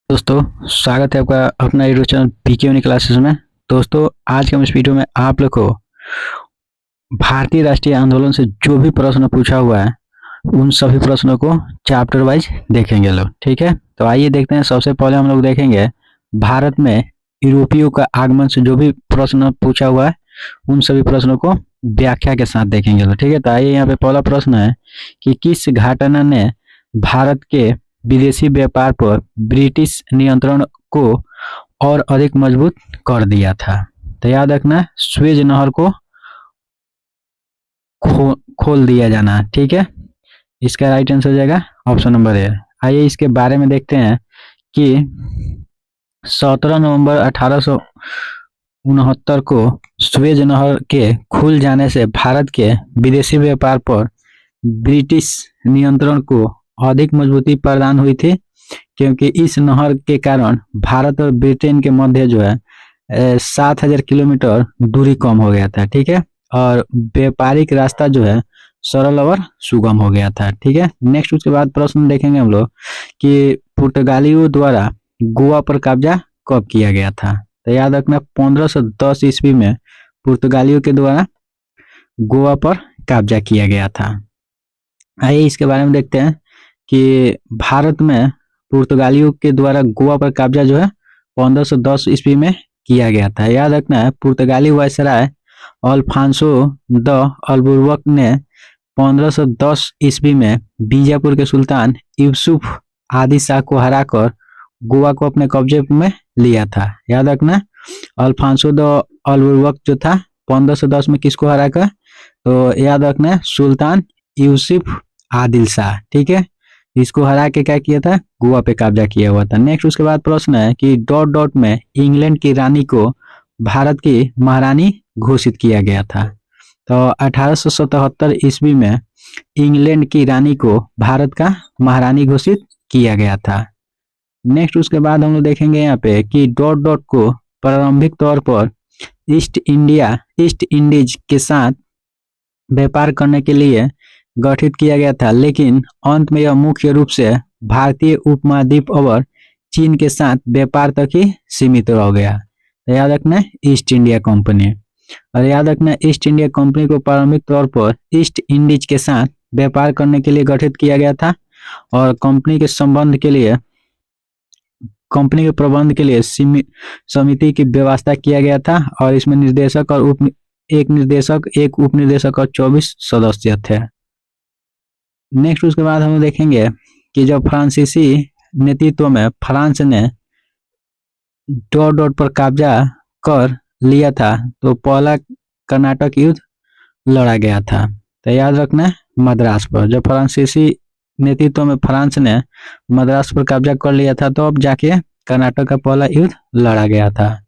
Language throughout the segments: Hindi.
दोस्तों, स्वागत है आपका अपना YouTube channel PK Uni Classes में। दोस्तों, आज के हम इस वीडियो में आप लोग को भारतीय राष्ट्रीय आंदोलन से जो भी प्रश्न पूछा हुआ है उन सभी प्रश्नों को चैप्टर वाइज देखेंगे लोग। ठीक है, तो आइए देखते हैं। सबसे पहले हम लोग देखेंगे भारत में यूरोपियों का आगमन से जो भी प्रश्न पूछा हुआ है उन सभी प्रश्नों को व्याख्या के साथ देखेंगे लोग। ठीक है, तो आइए यहाँ पे पहला प्रश्न है कि किस घटना ने भारत के विदेशी व्यापार पर ब्रिटिश नियंत्रण को और अधिक मजबूत कर दिया था। तो याद रखना, स्वेज नहर को खोल दिया जाना। ठीक है, इसका राइट आंसर हो जाएगा ऑप्शन नंबर ए। आइए इसके बारे में देखते हैं कि 17 नवंबर 1869 को स्वेज नहर के खुल जाने से भारत के विदेशी व्यापार पर ब्रिटिश नियंत्रण को अधिक मजबूती प्रदान हुई थी, क्योंकि इस नहर के कारण भारत और ब्रिटेन के मध्य जो है 7,000 किलोमीटर दूरी कम हो गया था। ठीक है, और व्यापारिक रास्ता जो है सरल और सुगम हो गया था। ठीक है, नेक्स्ट उसके बाद प्रश्न देखेंगे हम लोग कि पुर्तगालियों द्वारा गोवा पर कब्जा कब किया गया था। तो याद रखना, 1510 ईस्वी में पुर्तगालियों के द्वारा गोवा पर कब्जा किया गया था। आइए इसके बारे में देखते हैं कि भारत में पुर्तगालियों के द्वारा गोवा पर कब्जा जो है 1510 ईस्वी में किया गया था। याद रखना है, पुर्तगाली वायसराय अल्फांसो द अल्बुर्क ने 1510 ईस्वी में बीजापुर के सुल्तान यूसुफ आदि शाह को हराकर गोवा को अपने कब्जे में लिया था। याद रखना, अल्फांसो द अल्बुर्क जो था 1510 में किसको हराकर, तो याद रखना सुल्तान यूसुफ आदिल शाह। ठीक है, इसको हरा के क्या किया था, गोवा पे कब्जा किया हुआ था। नेक्स्ट उसके बाद प्रश्न है कि डॉट डॉट में इंग्लैंड की रानी को भारत की महारानी घोषित किया गया था। तो 1877 ईस्वी में इंग्लैंड की रानी को भारत का महारानी घोषित किया गया था। नेक्स्ट उसके बाद हम लोग देखेंगे यहाँ पे कि डॉट डॉट को प्रारंभिक तौर पर ईस्ट इंडीज के साथ व्यापार करने के लिए गठित किया गया था, लेकिन अंत में यह मुख्य रूप से भारतीय उपमहाद्वीप और चीन के साथ व्यापार तक ही सीमित रह गया। तो याद रखना, ईस्ट इंडिया कंपनी। और याद रखना, ईस्ट इंडिया कंपनी को प्रारंभिक तौर पर ईस्ट इंडीज के साथ व्यापार करने के लिए गठित किया गया था और कंपनी के प्रबंध के लिए समिति की व्यवस्था किया गया था और इसमें निर्देशक और एक उप निर्देशक और 24 सदस्य थे। नेक्स्ट उसके बाद हम देखेंगे कि जब फ्रांसीसी नेतृत्व में फ्रांस ने डॉट डॉट पर कब्जा कर लिया था तो पहला कर्नाटक युद्ध लड़ा गया था। तो याद रखना, मद्रास पर जब फ्रांसीसी नेतृत्व में फ्रांस ने मद्रास पर कब्जा कर लिया था तो अब जाके कर्नाटक का पहला युद्ध लड़ा गया था।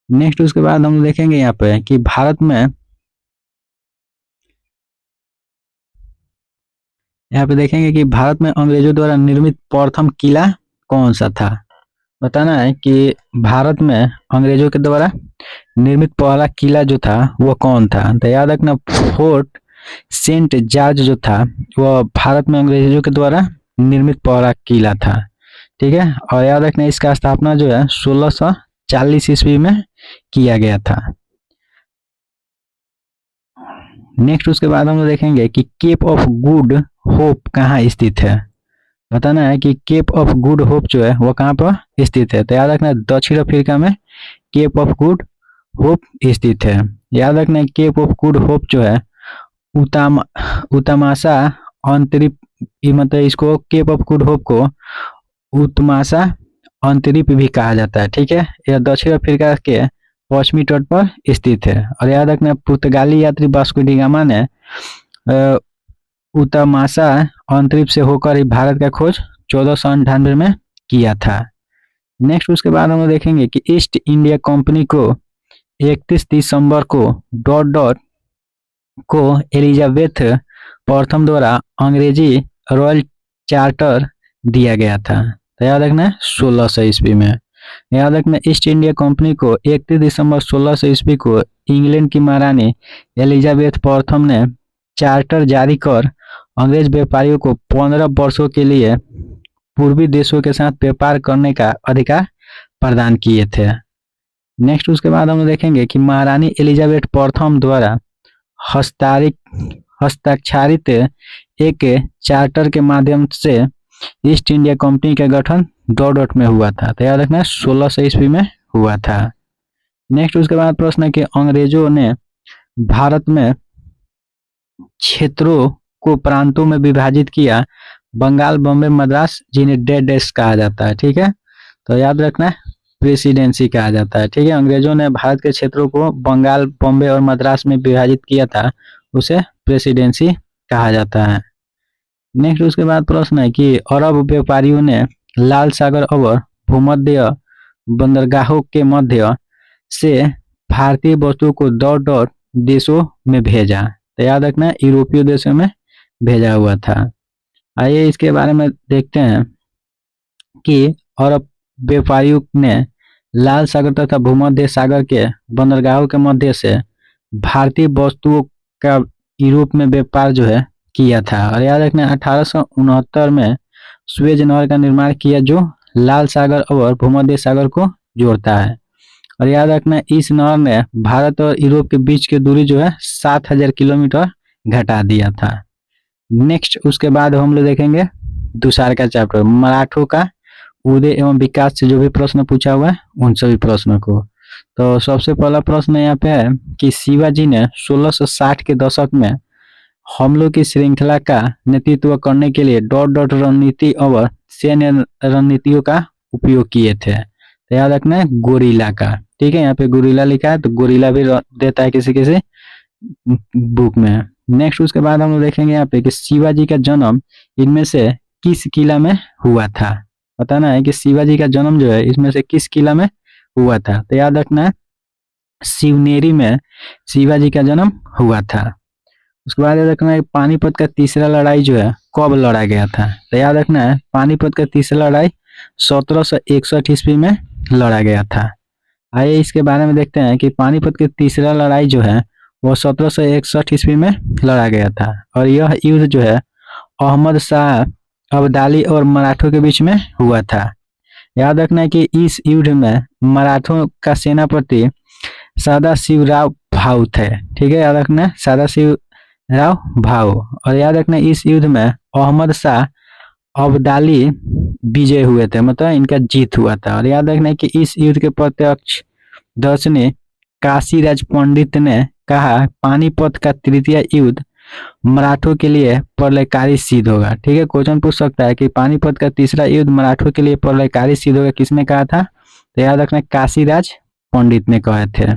नेक्स्ट उसके बाद हम देखेंगे यहाँ पे कि भारत में यहाँ पे देखेंगे कि भारत में अंग्रेजों द्वारा निर्मित प्रथम किला कौन सा था। बताना है कि भारत में अंग्रेजों के द्वारा निर्मित पहला किला जो था वो कौन था। तो याद रखना, फोर्ट सेंट जॉर्ज जो था वो भारत में अंग्रेजों के द्वारा निर्मित पहला किला था। ठीक है, और याद रखना इसका स्थापना जो है 1640 ईस्वी में किया गया था। नेक्स्ट उसके बाद हम देखेंगे कि केप ऑफ गुड होप कहाँ स्थित है। बताना है कि केप ऑफ गुड होप जो है वो कहाँ पर स्थित है। तो याद रखना, दक्षिण अफ्रीका में केप ऑफ गुड होप स्थित है। याद रखना, केप ऑफ गुड होप जो है उतमासा अंतरिप, मतलब इसको केप ऑफ गुड होप को उतमासा अंतरिप भी कहा जाता है। ठीक है, यह दक्षिण अफ्रीका के पश्चिमी तट पर स्थित है। और याद रखना, पुर्तगाली यात्री वास्को डी गामा ने उतमासा अंतरिप से होकर भारत का खोज 1498 में किया था। नेक्स्ट उसके बाद हम देखेंगे कि ईस्ट इंडिया कंपनी को 31 दिसंबर को डॉट डॉट को एलिजाबेथ प्रथम द्वारा अंग्रेजी रॉयल चार्टर दिया गया था। तो याद रखना, 1600 ईस्वी में। याद रखना, ईस्ट इंडिया कंपनी को 31 दिसंबर 1600 ईस्वी को इंग्लैंड की महारानी एलिजाबेथ प्रथम ने चार्टर जारी कर अंग्रेज व्यापारियों को 15 वर्षों के लिए पूर्वी देशों के साथ व्यापार करने का अधिकार प्रदान किए थे। नेक्स्ट उसके बाद हम देखेंगे कि महारानी एलिजाबेथ प्रथम द्वारा हस्ताक्षरित एक चार्टर के माध्यम से ईस्ट इंडिया कंपनी का गठन डॉट में हुआ था। तो याद रखना 1600 ईस्वी में हुआ था। नेक्स्ट उसके बाद प्रश्न है कि अंग्रेजों ने भारत में क्षेत्रों को प्रांतों में विभाजित किया, बंगाल, बॉम्बे, मद्रास, जिन्हें डेस कहा जाता है। ठीक है, तो याद रखना प्रेसिडेंसी कहा जाता है। ठीक है, अंग्रेजों ने भारत के क्षेत्रों को बंगाल, बॉम्बे और मद्रास में विभाजित किया था, उसे प्रेसिडेंसी कहा जाता है। नेक्स्ट उसके बाद प्रश्न है कि अरब व्यापारियों ने लाल सागर और भूमध्य बंदरगाहों के मध्य से भारतीय वस्तुओं को डॉट देशों में भेजा। तो याद रखना यूरोपीय देशों में भेजा हुआ था। आइए इसके बारे में देखते हैं कि अरब व्यापारियों ने लाल सागर तथा भूमध्य सागर के बंदरगाहों के मध्य से भारतीय वस्तुओं का यूरोप में व्यापार जो है किया था। और याद रखना 1869 में सुएज नहर का निर्माण किया, जो लाल सागर और भूमध्य सागर को जोड़ता है। और याद रखना इस नहर ने भारत और यूरोप के बीच की दूरी जो है 7000 किलोमीटर घटा दिया था। नेक्स्ट उसके बाद हम लोग देखेंगे दूसरा का चैप्टर मराठों का उदय एवं विकास से जो भी प्रश्न पूछा हुआ है उन सभी प्रश्नों को। तो सबसे पहला प्रश्न यहाँ पे है कि शिवाजी ने 1660 के दशक में हमलों की श्रृंखला का नेतृत्व करने के लिए डॉट रणनीति और सैन्य रणनीतियों का उपयोग किए थे। तो याद रखना है गोरिल्ला का। ठीक है, यहाँ पे गोरिल्ला लिखा है, तो गोरिल्ला भी देता है किसी किसी बुक में। नेक्स्ट उसके बाद हम लोग देखेंगे यहाँ पे कि शिवाजी का जन्म इनमें से किस किला में हुआ था। बताना है कि शिवाजी का जन्म जो है इसमें से किस किला में हुआ था। तो याद रखना है शिवनेरी में शिवाजी का जन्म हुआ था। उसके बाद याद रखना है पानीपत का तीसरा लड़ाई जो है कब लड़ा गया था। तो याद रखना है पानीपत का तीसरा लड़ाई 1761 ईस्वी में लड़ा गया था। आइए इसके बारे में देखते हैं कि पानीपत की तीसरा लड़ाई जो है वो 1761 ईस्वी में लड़ा गया था। और यह युद्ध जो है अहमद शाह अब्दाली और मराठों के बीच में हुआ था। याद रखना है कि इस युद्ध में मराठों का सेनापति सदाशिवराव भाऊ थे। ठीक है, याद रखना सदाशिवराव भाऊ। और याद रखना इस युद्ध में अहमद शाह अब्दाली विजय हुए थे, मतलब इनका जीत हुआ था। और याद रखना कि इस युद्ध के प्रत्यक्षदर्शी काशीराज पंडित ने कहा पानीपत का तृतीय युद्ध मराठों के लिए प्रलयकारी सिद्ध होगा। ठीक है, क्वेश्चन पूछ सकता है कि पानीपत का तीसरा युद्ध मराठों के लिए प्रलयकारी सिद्ध होगा, किसने कहा था। तो याद रखना काशीराज पंडित ने कहे थे।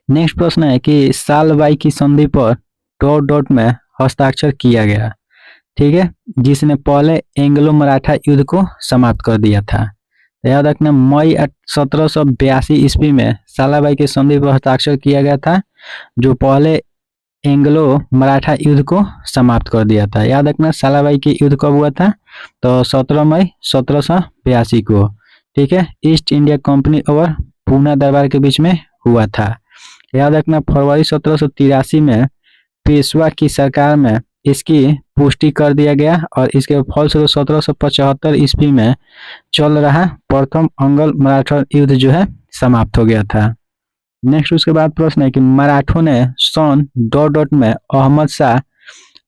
नेक्स्ट प्रश्न है कि सालबाई की संधि पर डॉट में हस्ताक्षर किया गया। ठीक है, जिसने पहले एंग्लो मराठा युद्ध को समाप्त कर दिया था। तो याद रखना मई 1782 ईस्वी में सालाबाई की संधि पर हस्ताक्षर किया गया था, जो पहले एंग्लो मराठा युद्ध को समाप्त कर दिया था। याद रखना सालाबाई की युद्ध कब हुआ था, तो 17 मई 1782 को। ठीक है, ईस्ट इंडिया कंपनी और पूना दरबार के बीच में हुआ था। याद रखना फरवरी 1783 में पेशवा की सरकार में इसकी पुष्टि कर दिया गया और इसके फलस्वरूप 1775 ईस्वी में चल रहा प्रथम अंगल मराठा युद्ध जो है समाप्त हो गया था। नेक्स्ट उसके बाद प्रश्न है कि मराठों ने सन डॉट में अहमद शाह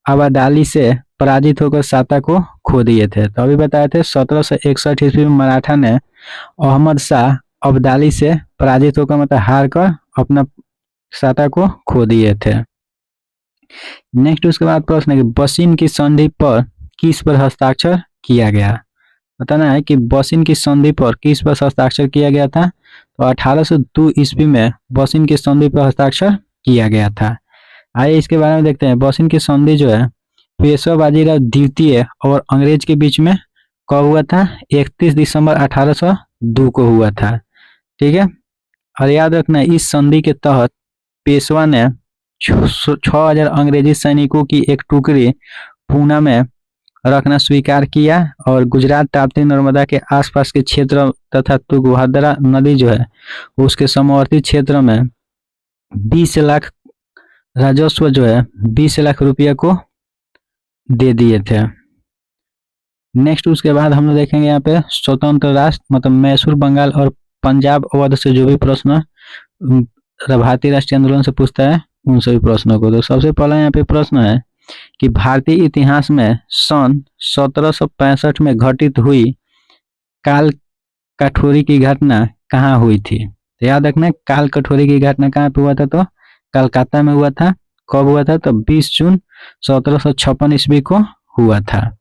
अब्दाली से पराजित होकर साता को खो दिए थे। तो अभी बताए थे 1761 ईस्वी में मराठा ने अहमद शाह अब्दाली से पराजित होकर मतलब हार कर अपना साता को खो दिए थे। नेक्स्ट उसके बाद प्रश्न है कि बसिन की संधि पर किस पर हस्ताक्षर किया गया। बताना है कि बसिन की संधि पर किस पर हस्ताक्षर किया गया था। तो 1802 ईस्वी में बसिन की संधि पर हस्ताक्षर किया गया था। आइए इसके बारे में देखते हैं। बसिन की संधि जो है पेशवा बाजीराव द्वितीय और अंग्रेज के बीच में कब हुआ था, 31 दिसंबर 1802 को हुआ था। ठीक है, और याद रखना इस संधि के तहत पेशवा ने 6000 अंग्रेजी सैनिकों की एक टुकड़ी पूना में रखना स्वीकार किया और गुजरात ताप्ती नर्मदा के आसपास के क्षेत्र तथा तुंगभद्रा नदी जो है उसके समवर्ती क्षेत्र में 20 लाख राजस्व जो है 20 लाख रुपया को दे दिए थे। नेक्स्ट उसके बाद हम लोग देखेंगे यहाँ पे स्वतंत्र राष्ट्र मतलब मैसूर, बंगाल और पंजाब, अवध से जो भी प्रश्न भारतीय राष्ट्रीय आंदोलन से पूछता है उन सभी प्रश्नों को। तो सबसे पहला यहाँ पे प्रश्न है कि भारतीय इतिहास में सन 1765 में घटित हुई काल कठोरी की घटना कहाँ हुई थी? तो याद रखना, काल कठोरी की घटना कहाँ पे हुआ था? तो कलकत्ता में हुआ था। कब हुआ था? तो 20 जून 1756 ईस्वी को हुआ था।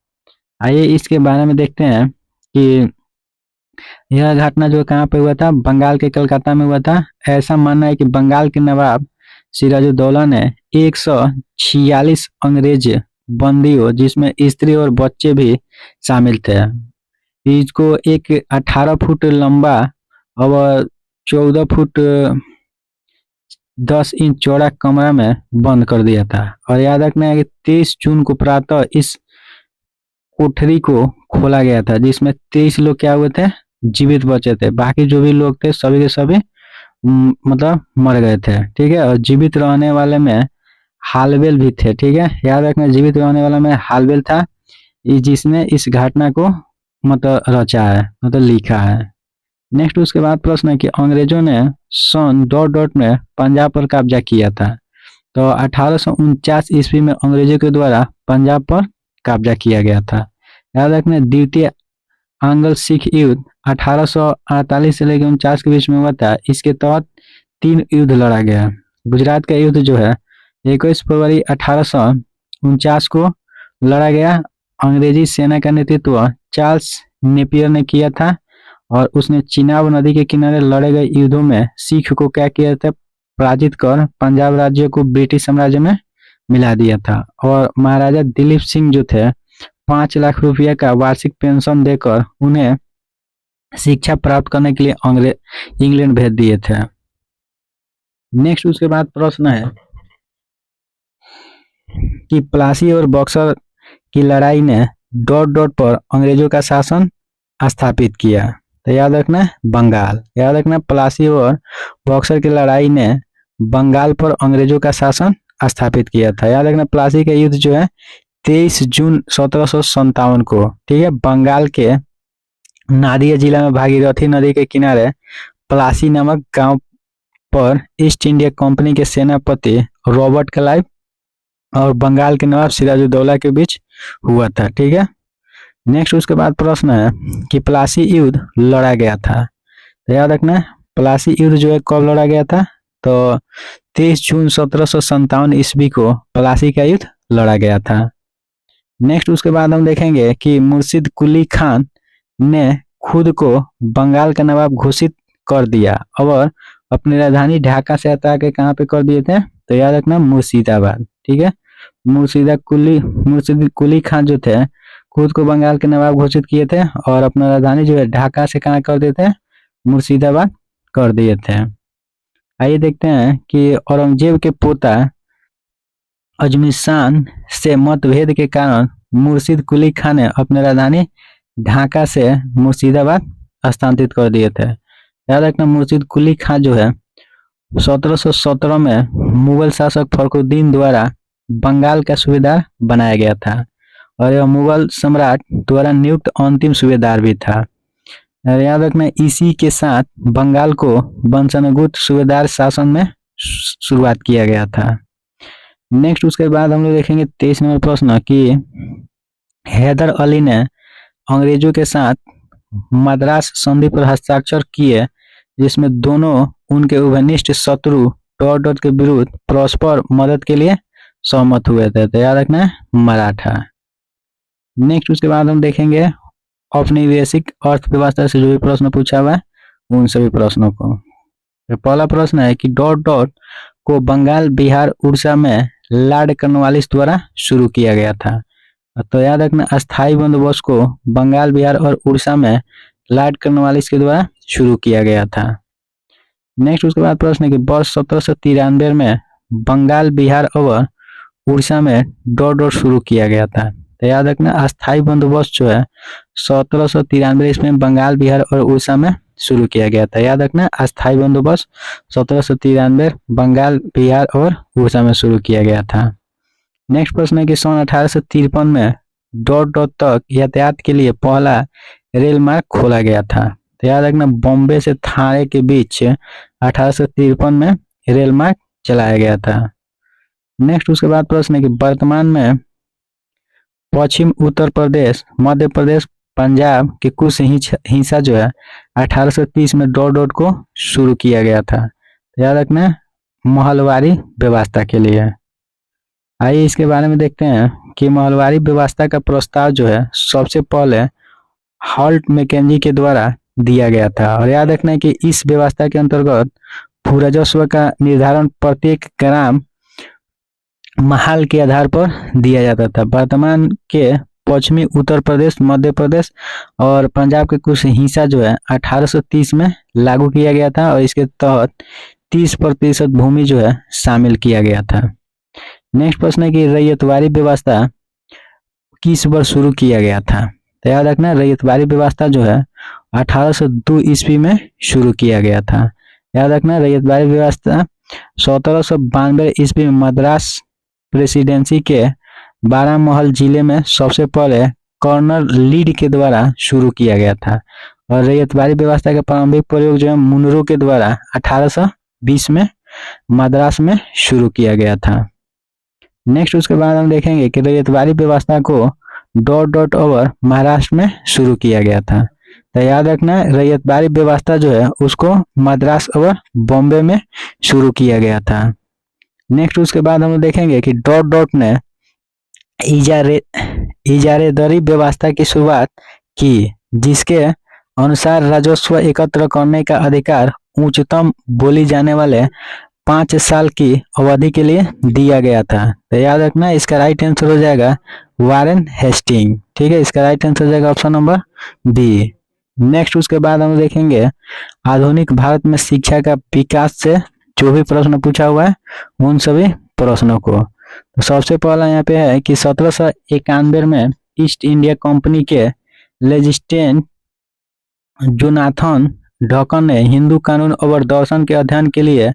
आइए इसके बारे में देखते हैं कि यह घटना जो कहाँ पे हुआ था, बंगाल के कलकत्ता में हुआ था। ऐसा मानना है कि बंगाल के नवाब सिराजुद्दौला ने 146 अंग्रेज बंदियों, जिसमें स्त्री और बच्चे भी शामिल थे, इसको एक 18 फुट लंबा और 14 फुट 10 इंच चौड़ा कमरा में बंद कर दिया था। और याद रखना है कि 23 जून को प्रातः इस कोठरी को खोला गया था, जिसमें 23 लोग क्या हुए थे? जीवित बचे थे। बाकी जो भी लोग थे सभी के सभी मतलब मर गए थे। ठीक है। और जीवित रहने वाले में हालवेल भी थे। ठीक है, याद रखना, जीवित रहने वाला में हालवेल था, जिसने इस घटना को मतलब रचा है, मतलब लिखा है। नेक्स्ट उसके बाद प्रश्न है कि अंग्रेजों ने सन डॉट में पंजाब पर कब्जा किया था। तो 1849 ईस्वी में अंग्रेजों के द्वारा पंजाब पर कब्जा किया गया था। याद रखना, द्वितीय आंग्ल सिख युद्ध 1848 से लेकर 49 के बीच में हुआ था। इसके तहत 3 युद्ध लड़ा गया। गुजरात का युद्ध जो है 21 फरवरी 1849 को लड़ा गया। अंग्रेजी सेना का नेतृत्व चार्ल्स नेपियर ने किया था और उसने चिनाब नदी के किनारे लड़े गए युद्धों में सिख को क्या किया था? पराजित कर पंजाब राज्य को ब्रिटिश साम्राज्य में मिला दिया था। और महाराजा दिलीप सिंह जो थे 5 लाख रुपया का वार्षिक पेंशन देकर उन्हें शिक्षा प्राप्त करने के लिए इंग्लैंड भेज दिए थे। नेक्स्ट उसके बाद प्रश्न है कि प्लासी और बक्सर की लड़ाई ने डॉट पर अंग्रेजों का शासन स्थापित किया। तो याद रखना, बंगाल। याद रखना, प्लासी और बक्सर की लड़ाई ने बंगाल पर अंग्रेजों का शासन स्थापित किया था। याद रखना, प्लासी का युद्ध जो है 23 जून 1757 को, ठीक है, बंगाल के नादिया जिला में भागीरथी नदी के किनारे प्लासी नामक गांव पर ईस्ट इंडिया कंपनी के सेनापति रॉबर्ट क्लाइव और बंगाल के नवाब सिराजुद्दौला के बीच हुआ था। ठीक है। नेक्स्ट उसके बाद प्रश्न है कि प्लासी युद्ध लड़ा गया था। तो याद रखना, प्लासी युद्ध जो है कब लड़ा गया था? तो 23 जून 1757 ईस्वी को प्लासी का युद्ध लड़ा गया था। नेक्स्ट उसके बाद हम देखेंगे कि मुर्शिद कुली खान ने खुद को बंगाल का नवाब घोषित कर दिया और अपनी राजधानी ढाका से हटा के कहाँ पे कर दिए थे? तो याद रखना, मुर्शिदाबाद। ठीक है, मुर्शिद कुली खान जो थे खुद को बंगाल के नवाब घोषित किए थे और अपना राजधानी जो है ढाका से कहाँ कर दिए थे? मुर्शिदाबाद कर दिए थे। आइए देखते हैं कि औरंगजेब के पोता अजमीर शाह से मतभेद के कारण मुर्शिद कुली खान ने अपनी राजधानी ढाका से मुर्शिदाबाद स्थानांतरित कर दिए थे। याद रखना, मुर्शिद कुली खान जो है 1717 में मुगल शासक फखरुद्दीन द्वारा बंगाल का सूबेदार बनाया गया था और यह मुगल सम्राट द्वारा नियुक्त अंतिम सूबेदार भी था। याद रखना, इसी के साथ बंगाल को वंशानुगत सूबेदार शासन में शुरुआत किया गया था। नेक्स्ट उसके बाद हम लोग देखेंगे 23 नंबर प्रश्न कि हैदर अली ने अंग्रेजों के साथ मद्रास संधि पर हस्ताक्षर किए, जिसमें दोनों उनके उभयनिष्ठ शत्रु डॉट के विरुद्ध परस्पर मदद के लिए सहमत हुए थे। तो याद रखना, मराठा। नेक्स्ट उसके बाद हम देखेंगे औपनिवेशिक अर्थव्यवस्था से जो भी प्रश्न पूछा हुआ है उन सभी प्रश्नों को। तो पहला प्रश्न है कि डॉट को बंगाल, बिहार, उड़ीसा में लॉर्ड कॉर्नवालिस द्वारा शुरू किया गया था। तो याद रखना, अस्थायी बंदोबस्त को बंगाल, बिहार और उड़ीसा में लॉर्ड कॉर्नवालिस के द्वारा शुरू किया गया था। नेक्स्ट उसके बाद प्रश्न है कि वर्ष 1793 में बंगाल, बिहार और उड़ीसा में डॉट शुरू किया गया था। तो याद रखना, अस्थायी बंदोबस्त जो है 1793 इसमें बंगाल, बिहार और उड़ीसा में शुरू किया गया था। याद रखना, अस्थायी बंदोबस्त 1793 बंगाल, बिहार और उड़ीसा में शुरू किया गया था। नेक्स्ट प्रश्न है कि सन 1853 में डॉट डॉट तक यातायात के लिए पहला रेल मार्ग खोला गया था। तो याद रखना, बॉम्बे से थाने के बीच 1853 में रेल मार्ग चलाया गया था। नेक्स्ट उसके बाद प्रश्न है कि वर्तमान में पश्चिम उत्तर प्रदेश, मध्य प्रदेश, पंजाब के कुछ हिस्सा जो है 1830 में डॉट डॉट को शुरू किया गया था। तो याद रखना, महलवारी व्यवस्था के लिए। आइए इसके बारे में देखते हैं कि महलवारी व्यवस्था का प्रस्ताव जो है सबसे पहले हॉल्ट मैकेंजी के द्वारा दिया गया था। और याद रखना है कि इस व्यवस्था के अंतर्गत भूराजस्व का निर्धारण प्रत्येक ग्राम महाल के आधार पर दिया जाता था। वर्तमान के पश्चिमी उत्तर प्रदेश, मध्य प्रदेश और पंजाब के कुछ हिस्सा जो है 1830 में लागू किया गया था और इसके तहत 30% भूमि जो है शामिल किया गया था। नेक्स्ट प्रश्न है कि रैयतवाड़ी व्यवस्था किस वर्ष शुरू किया गया था। तो याद रखना, रैयतवाड़ी व्यवस्था जो है 1802 ईस्वी में शुरू किया गया था। याद रखना, रैयतवाड़ी व्यवस्था 1792 ईस्वी में मद्रास प्रेसिडेंसी के बारामहल जिले में सबसे पहले कर्नल लीड के द्वारा शुरू किया गया था। और रैयतवाड़ी व्यवस्था का प्रारंभिक प्रयोग जो है मुनरो के द्वारा 1820 में मद्रास में शुरू किया गया था। नेक्स्ट उसके बाद हम देखेंगे कि रैयतवाड़ी व्यवस्था co dot dot over Maharashtra में शुरू किया गया था। तो याद रखना, रैयतवाड़ी व्यवस्था जो है उसको मद्रास और बॉम्बे में शुरू किया गया था। नेक्स्ट उसके बाद हम देखेंगे कि डॉट डॉट ने इजारेदारी व्यवस्था की शुरुआत की, जिसके अनुसार राजस्व एकत्र करने का अधिकार उच्चतम बोली जाने वाले 5 साल की अवधि के लिए दिया गया था। तो याद रखना, इसका राइट आंसर हो जाएगा वारेन हेस्टिंग। ठीक है, इसका राइट आंसर हो जाएगा ऑप्शन नंबर बी। नेक्स्ट उसके बाद हम देखेंगे आधुनिक भारत में शिक्षा का विकास से जो भी प्रश्न पूछा हुआ है उन सभी प्रश्नों को। तो सबसे पहला यहाँ पे है कि 1791 में ईस्ट इंडिया कंपनी के लेजिस्लेटेंट जोनाथन ढक्कन ने हिंदू कानून और दर्शन के अध्ययन के लिए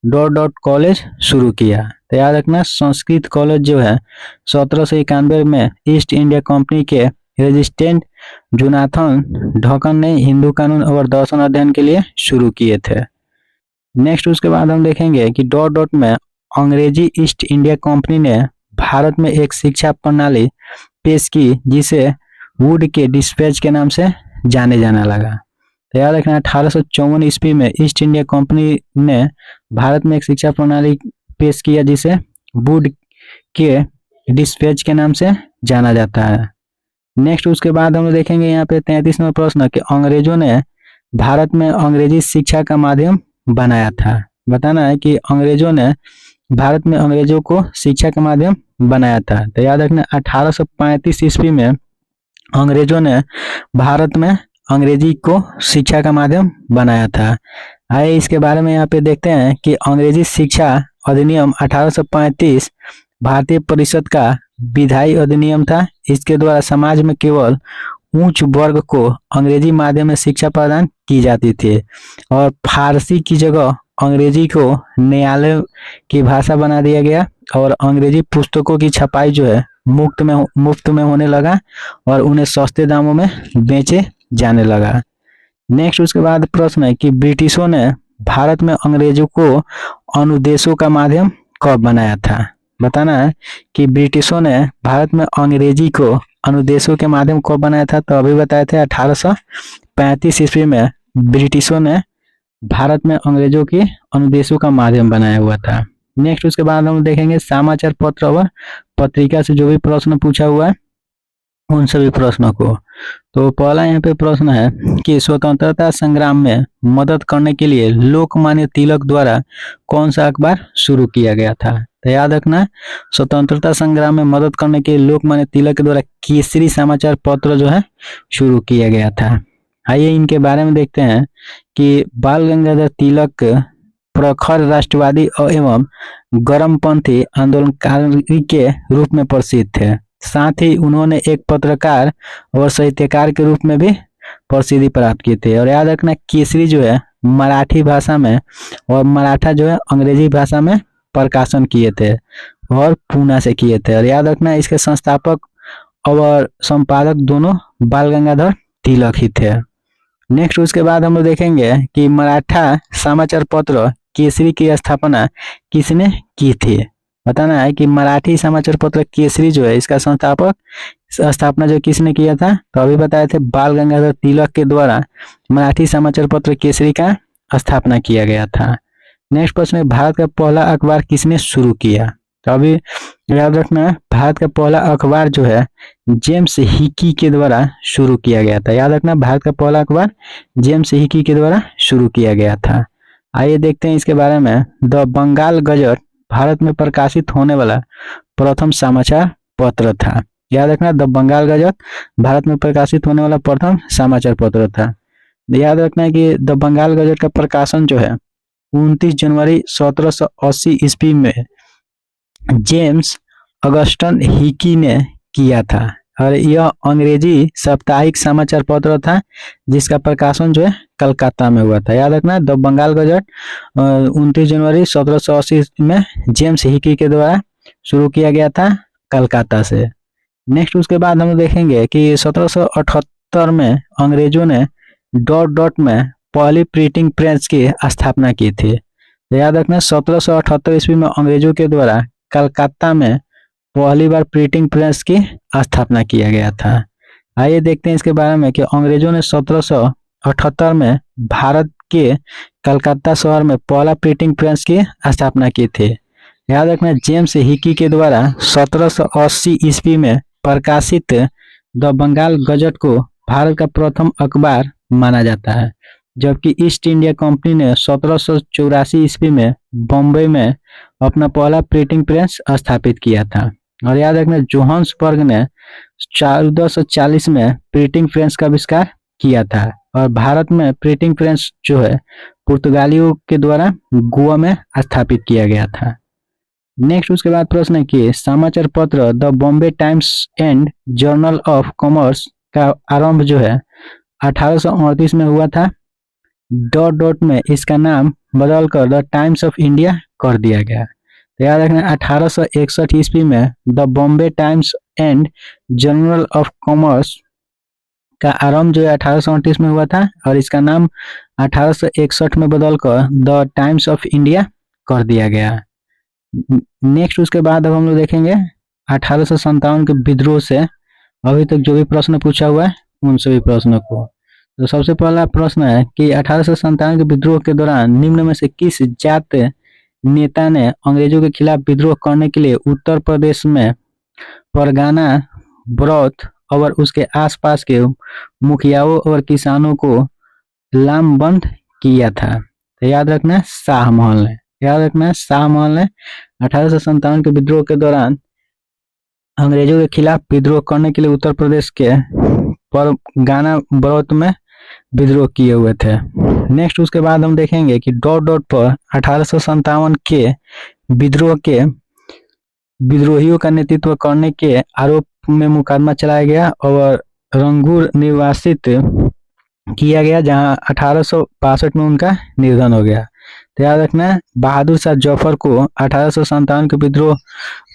डॉट डॉट कॉलेज शुरू किया। तो याद रखना, संस्कृत कॉलेज जो है 1791 में ईस्ट इंडिया कंपनी के रेजिस्टेंट जोनाथन ढक्कन ने हिंदू कानून और दर्शन अध्ययन के लिए शुरू किए थे। नेक्स्ट उसके बाद हम देखेंगे कि डॉट डॉट में अंग्रेजी ईस्ट इंडिया कंपनी ने भारत में एक शिक्षा प्रणाली पेश की जिसे वुड के डिस्पैच के नाम से जाने जाना लगा। तो याद रखना, 1854 ईस्वी में ईस्ट इंडिया कंपनी ने भारत में एक शिक्षा प्रणाली पेश किया जिसे वुड के डिस्पैच के नाम से जाना जाता है। नेक्स्ट उसके बाद हम देखेंगे यहाँ पे 33वां प्रश्न कि अंग्रेजों ने भारत में अंग्रेजी शिक्षा का माध्यम बनाया था। बताना है कि अंग्रेजों ने भारत में अंग्रेजों को शिक्षा का माध्यम बनाया था। तो याद रखना, 1835 ईस्वी में अंग्रेजों ने भारत में अंग्रेजी को शिक्षा का माध्यम बनाया था। आइए इसके बारे में यहाँ पे देखते हैं कि अंग्रेजी शिक्षा अधिनियम 1835 भारतीय परिषद का विधायी अधिनियम था। इसके द्वारा समाज में केवल उच्च वर्ग को अंग्रेजी माध्यम में शिक्षा प्रदान की जाती थी और फारसी की जगह अंग्रेजी को न्यायालय की भाषा बना दिया गया और अंग्रेजी पुस्तकों की छपाई जो है मुफ्त में होने लगा और उन्हें सस्ते दामों में बेचे जाने लगा। नेक्स्ट उसके बाद प्रश्न है कि ब्रिटिशों ने भारत में अंग्रेजों को अनुदेशों का माध्यम कब बनाया था। बताना है कि ब्रिटिशों ने भारत में अंग्रेजी को अनुदेशों के माध्यम कब बनाया था। तो अभी बताए थे 1835 ईस्वी में ब्रिटिशों ने भारत में अंग्रेजों के अनुदेशों का माध्यम बनाया हुआ था। नेक्स्ट उसके बाद हम देखेंगे समाचार पत्र और पत्रिका से जो भी प्रश्न पूछा हुआ है उन सभी प्रश्नों को। तो पहला यहाँ पे प्रश्न है कि स्वतंत्रता संग्राम में मदद करने के लिए लोकमान्य तिलक द्वारा कौन सा अखबार शुरू किया गया था। तो याद रखना, स्वतंत्रता संग्राम में मदद करने के लिए लोकमान्य तिलक के द्वारा केसरी समाचार पत्र जो है शुरू किया गया था। आइए इनके बारे में देखते हैं कि बाल गंगाधर तिलक प्रखर राष्ट्रवादी एवं गर्मपंथी आंदोलनकारी के रूप में प्रसिद्ध थे। साथ ही उन्होंने एक पत्रकार और साहित्यकार के रूप में भी प्रसिद्धि प्राप्त की थी। और याद रखना, केसरी जो है मराठी भाषा में और मराठा जो है अंग्रेजी भाषा में प्रकाशन किए थे और पूना से किए थे। और याद रखना, इसके संस्थापक और संपादक दोनों बाल गंगाधर तिलक ही थे। नेक्स्ट उसके बाद हम लोग देखेंगे कि मराठा समाचार पत्र केसरी की स्थापना किसने की थी। बताना है कि मराठी समाचार पत्र केसरी जो है इसका स्थापना जो किसने किया था, तो अभी बताए थे बाल गंगाधर तिलक के द्वारा मराठी समाचार पत्र केसरी का स्थापना किया गया था। नेक्स्ट प्रश्न है भारत का पहला अखबार किसने शुरू किया, तो अभी याद रखना भारत का पहला अखबार जो है जेम्स हिकी के द्वारा शुरू किया गया था। याद रखना भारत का पहला अखबार जेम्स हिकी के द्वारा शुरू किया गया था। आइए देखते हैं इसके बारे में। द बंगाल गजट भारत में प्रकाशित होने वाला प्रथम समाचार पत्र था। याद रखना द बंगाल गजट भारत में प्रकाशित होने वाला प्रथम समाचार पत्र था। याद रखना है कि द बंगाल गजट का प्रकाशन जो है 29 जनवरी 1780 ईस्वी में जेम्स अगस्टन हिकी ने किया था और यह अंग्रेजी साप्ताहिक समाचार पत्र था जिसका प्रकाशन जो है कलकत्ता में हुआ था। याद रखना द बंगाल गजट 29 जनवरी 1780 में जेम्स हिकी के द्वारा शुरू किया गया था कलकत्ता से। नेक्स्ट उसके बाद हम देखेंगे कि 1778 में अंग्रेजों ने डॉट डॉट में पहली प्रिंटिंग प्रेस की स्थापना की थी। याद रखना 1778 ईस्वी में अंग्रेजों के द्वारा कलकत्ता में पहली बार प्रिंटिंग प्रेस की स्थापना किया गया था। आइए देखते हैं इसके बारे में कि अंग्रेजों ने 1778 में भारत के कलकत्ता शहर में पहला प्रिंटिंग प्रेस की स्थापना की थी। याद रखना जेम्स हिकी के द्वारा 1780 ईस्वी में प्रकाशित द बंगाल गजट को भारत का प्रथम अखबार माना जाता है, जबकि ईस्ट इंडिया कंपनी ने 1784 ईस्वी में बॉम्बे में अपना पहला प्रिंटिंग प्रेस स्थापित किया था। और याद रखना जोहान्सबर्ग ने 1440 में प्रिंटिंग प्रेस का आविष्कार किया था और भारत में प्रिंटिंग प्रेस जो है पुर्तगालियों के द्वारा गोवा में स्थापित किया गया था। नेक्स्ट उसके बाद प्रश्न है कि समाचार पत्र the Bombay times and journal of commerce का आरंभ जो है 1838 में हुआ था। डॉट डॉट में इसका नाम बदलकर द टाइम्स ऑफ इंडिया कर दिया गया। तो याद रखना 1861 ईस्वी में the Bombay times and journal of commerce का आरंभ जो है 1838 में हुआ था और इसका नाम 1861 में बदलकर द टाइम्स ऑफ इंडिया कर दिया गया। नेक्स्ट उसके बाद अब हम लोग देखेंगे 1857 के विद्रोह से अभी तक जो भी प्रश्न पूछा हुआ है उन सभी प्रश्नों को। तो सबसे पहला प्रश्न है कि 1857 के विद्रोह के दौरान निम्न में से किस जात नेता ने अंग्रेजों के खिलाफ विद्रोह करने के लिए उत्तर प्रदेश में परगना बरौत और उसके आसपास के मुखियाओं और किसानों को लामबंद किया था। तो याद रखना शाहमहल ने। याद रखना शाहमहल ने 1857 के विद्रोह के दौरान अंग्रेजों के खिलाफ विद्रोह करने के लिए उत्तर प्रदेश के परगना बरौत में विद्रोह किए हुए थे। नेक्स्ट उसके बाद हम देखेंगे कि डॉट डॉट पर 1857 के विद्रोह के विद्रोहियों का नेतृत्व करने के आरोप में मुकदमा चलाया गया और रंगूर निर्वासित किया गया, जहां 1862 में उनका निधन हो गया। तो याद रखना बहादुर शाह जफर को 1857 के विद्रोह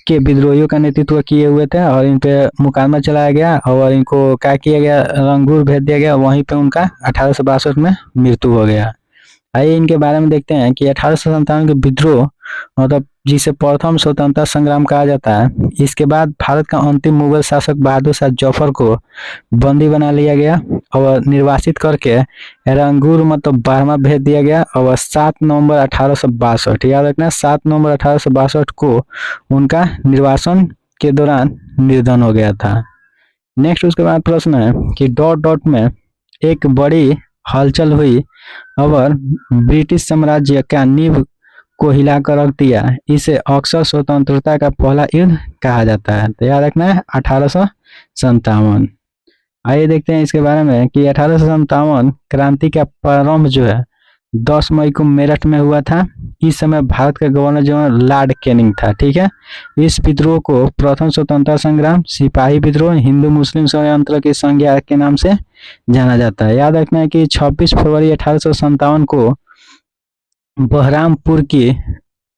के विद्रोहियों का नेतृत्व किए हुए थे और इन पे मुकदमा चलाया गया और इनको क्या किया गया, रंगूर भेज दिया गया। वहीं पे उनका 1862 में मृत्यु हो गया। आइए इनके बारे में देखते हैं कि 1857 के विद्रोह मतलब जिसे प्रथम स्वतंत्रता संग्राम कहा जाता है, इसके बाद भारत का अंतिम मुगल शासक बहादुर शाह जफर को बंदी बना लिया गया और निर्वासित करके रंगूर मतलब बर्मा भेज दिया गया और 7 नवंबर 1862 याद रखना 7 नवंबर 1862 को उनका निर्वासन के दौरान निधन हो गया था। नेक्स्ट उसके बाद प्रश्न है कि डॉट डॉट में एक बड़ी हलचल हुई और ब्रिटिश साम्राज्य का नींव को हिलाकर रख दिया। इसे अक्सर स्वतंत्रता का पहला युद्ध कहा जाता है। तो याद रखना है 1857। आइए देखते हैं इसके बारे में कि 1857 क्रांति का प्रारंभ जो है 10 मई को मेरठ में हुआ था। इस समय भारत का गवर्नर जनरल लॉर्ड कैनिंग था। ठीक है, इस विद्रोह को प्रथम स्वतंत्रता संग्राम, सिपाही विद्रोह, हिंदू मुस्लिम षड्यंत्र की संज्ञा के नाम से जाना जाता है। याद रखना है कि 26 फरवरी 1857 को बहरामपुर की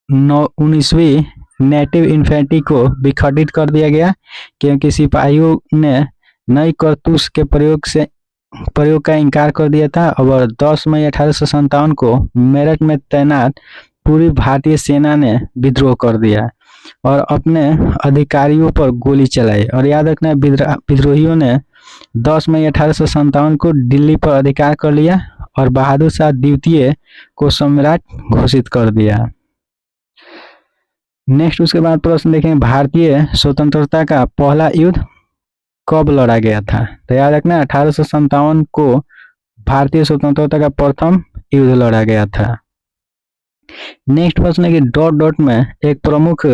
19वीं नेटिव इन्फेंट्री को विखंडित कर दिया गया, क्योंकि सिपाहियों ने नई कारतूस के प्रयोग का इनकार कर दिया था। और 10 मई 1857 को मेरठ में तैनात पूरी भारतीय सेना ने विद्रोह कर दिया और अपने अधिकारियों पर गोली चलाई। और याद रखना, विद्रोहियों ने 10 मई 1857 को दिल्ली पर अधिकार कर लिया और बहादुर शाह द्वितीय को सम्राट घोषित कर दिया। नेक्स्ट उसके बाद प्रश्न देखें, भारतीय स्वतंत्रता का पहला युद्ध कब लड़ा गया था? तो याद रखना 1857 को भारतीय स्वतंत्रता का प्रथम युद्ध लड़ा गया था। नेक्स्ट प्रश्न है कि डॉट डॉट में एक प्रमुख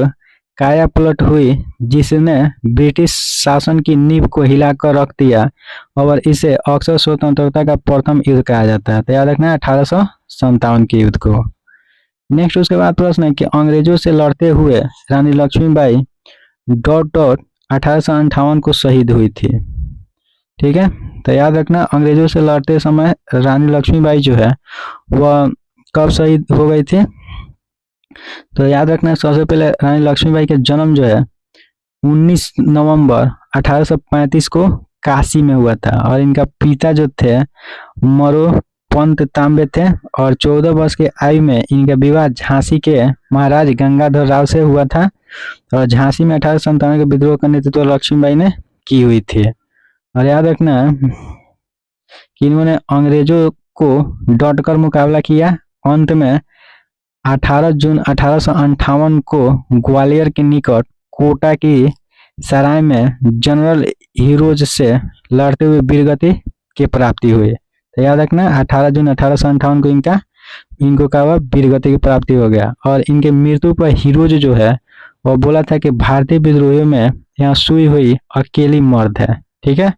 काया पलट हुई जिसने ब्रिटिश शासन की नींव को हिलाकर रख दिया और इसे अक्सर स्वतंत्रता का प्रथम युद्ध कहा जाता है। तो याद रखना 1857 के युद्ध को। नेक्स्ट उसके बाद प्रश्न है कि अंग्रेजों से लड़ते हुए रानी लक्ष्मीबाई डॉट डॉट 1858 को शहीद हुई थी। ठीक है, तो याद रखना अंग्रेजों से लड़ते समय रानी लक्ष्मीबाई जो है वह कब शहीद हो गई थी? तो याद रखना सबसे पहले रानी लक्ष्मीबाई का जन्म जो है 19 नवंबर 1835 को काशी में हुआ था और इनका पिता जो थे मरो पंत तांबे थे और 14 वर्ष के आयु में इनका विवाह झांसी के महाराज गंगाधर राव से हुआ था और झांसी में 1857 के विद्रोह का नेतृत्व लक्ष्मीबाई ने की हुई थी। और याद रखना कि इन्होंने अंग्रेजों को डट कर मुकाबला किया। अंत में 18 जून 1858 को ग्वालियर के निकट कोटा की सराय में जनरल हीरोज से लड़ते हुए वीरगति की प्राप्ति हुई। तो याद रखना 18 जून 1858 को इनको का हुआ वीरगति की प्राप्ति हो गया और इनके मृत्यु पर हीरोज जो है वो बोला था कि भारतीय विद्रोहियों में यहाँ सुई हुई अकेली मर्द है। ठीक है,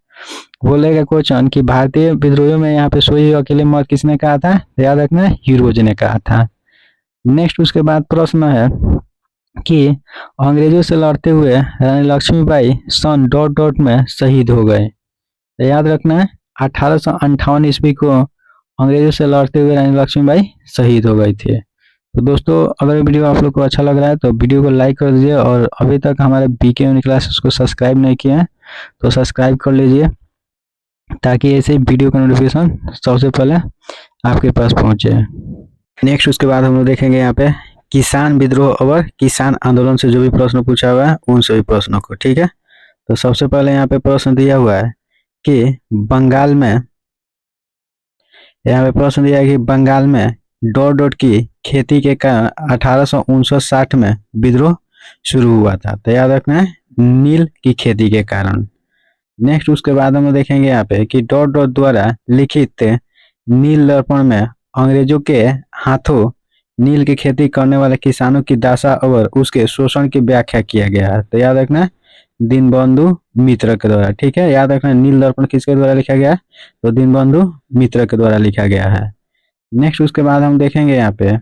बोलेगा क्वेश्चन कि भारतीय विद्रोहियों में यहाँ पे सोई हुई अकेले मर्द किसने कहा था? तो याद रखना हीरोज ने कहा था। नेक्स्ट उसके बाद प्रश्न है कि अंग्रेजों से लड़ते हुए रानी लक्ष्मीबाई सन डॉट डॉट में शहीद हो गए। तो याद रखना 1858 ईस्वी को अंग्रेजों से लड़ते हुए रानी लक्ष्मीबाई शहीद हो गई थी। तो दोस्तों अगर वीडियो आप लोग को अच्छा लग रहा है तो वीडियो को लाइक कर दीजिए और अभी तक हमारे बीके यूनि क्लासेस को सब्सक्राइब नहीं किया है तो सब्सक्राइब कर लीजिए ताकि ऐसे वीडियो का नोटिफिकेशन सबसे पहले आपके पास पहुंचे। नेक्स्ट उसके बाद हम लोग देखेंगे यहाँ पे किसान विद्रोह और किसान आंदोलन से जो भी प्रश्न पूछा हुआ है उन सभी प्रश्नों को। ठीक है, तो सबसे पहले यहाँ पे प्रश्न दिया हुआ है कि बंगाल में, यहाँ पे प्रश्न दिया है कि बंगाल में डॉट डॉट की खेती के कारण 1859 में विद्रोह शुरू हुआ था। तो याद रखना है नील की खेती के कारण। नेक्स्ट उसके बाद हम देखेंगे यहाँ पे कि डॉट डॉट द्वारा लिखित नील दर्पण में अंग्रेजों के हाथों नील की खेती करने वाले किसानों की दशा और उसके शोषण की व्याख्या किया गया है। तो याद रखना दीनबंधु मित्र के द्वारा। ठीक है, याद रखना नील दर्पण किसके द्वारा लिखा गया है? तो दीनबंधु मित्र के द्वारा लिखा गया है। नेक्स्ट उसके बाद हम देखेंगे यहाँ पे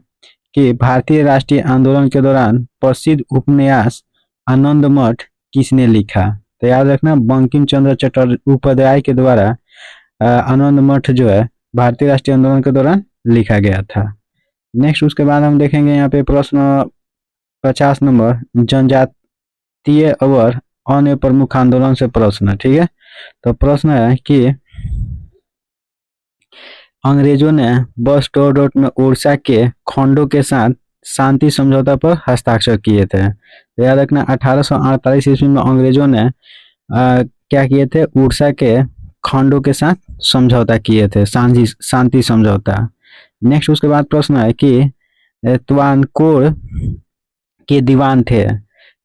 कि भारतीय राष्ट्रीय आंदोलन के दौरान प्रसिद्ध उपन्यास आनंद मठ किसने लिखा? तो याद रखना बंकिम चंद्र चट्टोपाध्याय के द्वारा आनंद मठ जो है भारतीय राष्ट्रीय आंदोलन के दौरान लिखा गया था। नेक्स्ट उसके बाद हम देखेंगे यहाँ पे प्रश्न 50 नंबर जनजातीय और अन्य प्रमुख आंदोलन से प्रश्न। ठीक है, तो प्रश्न है कि अंग्रेजों ने बस डॉट डॉट में उड़ीसा के खंडों के साथ शांति समझौता पर हस्ताक्षर किए थे। तो याद रखना 1848 ईस्वी में अंग्रेजों ने क्या किए थे? उड़ीसा के खंडों के साथ समझौता किए थे, शांति समझौता। नेक्स्ट उसके बाद प्रश्न है कि तुआनकोर के दीवान थे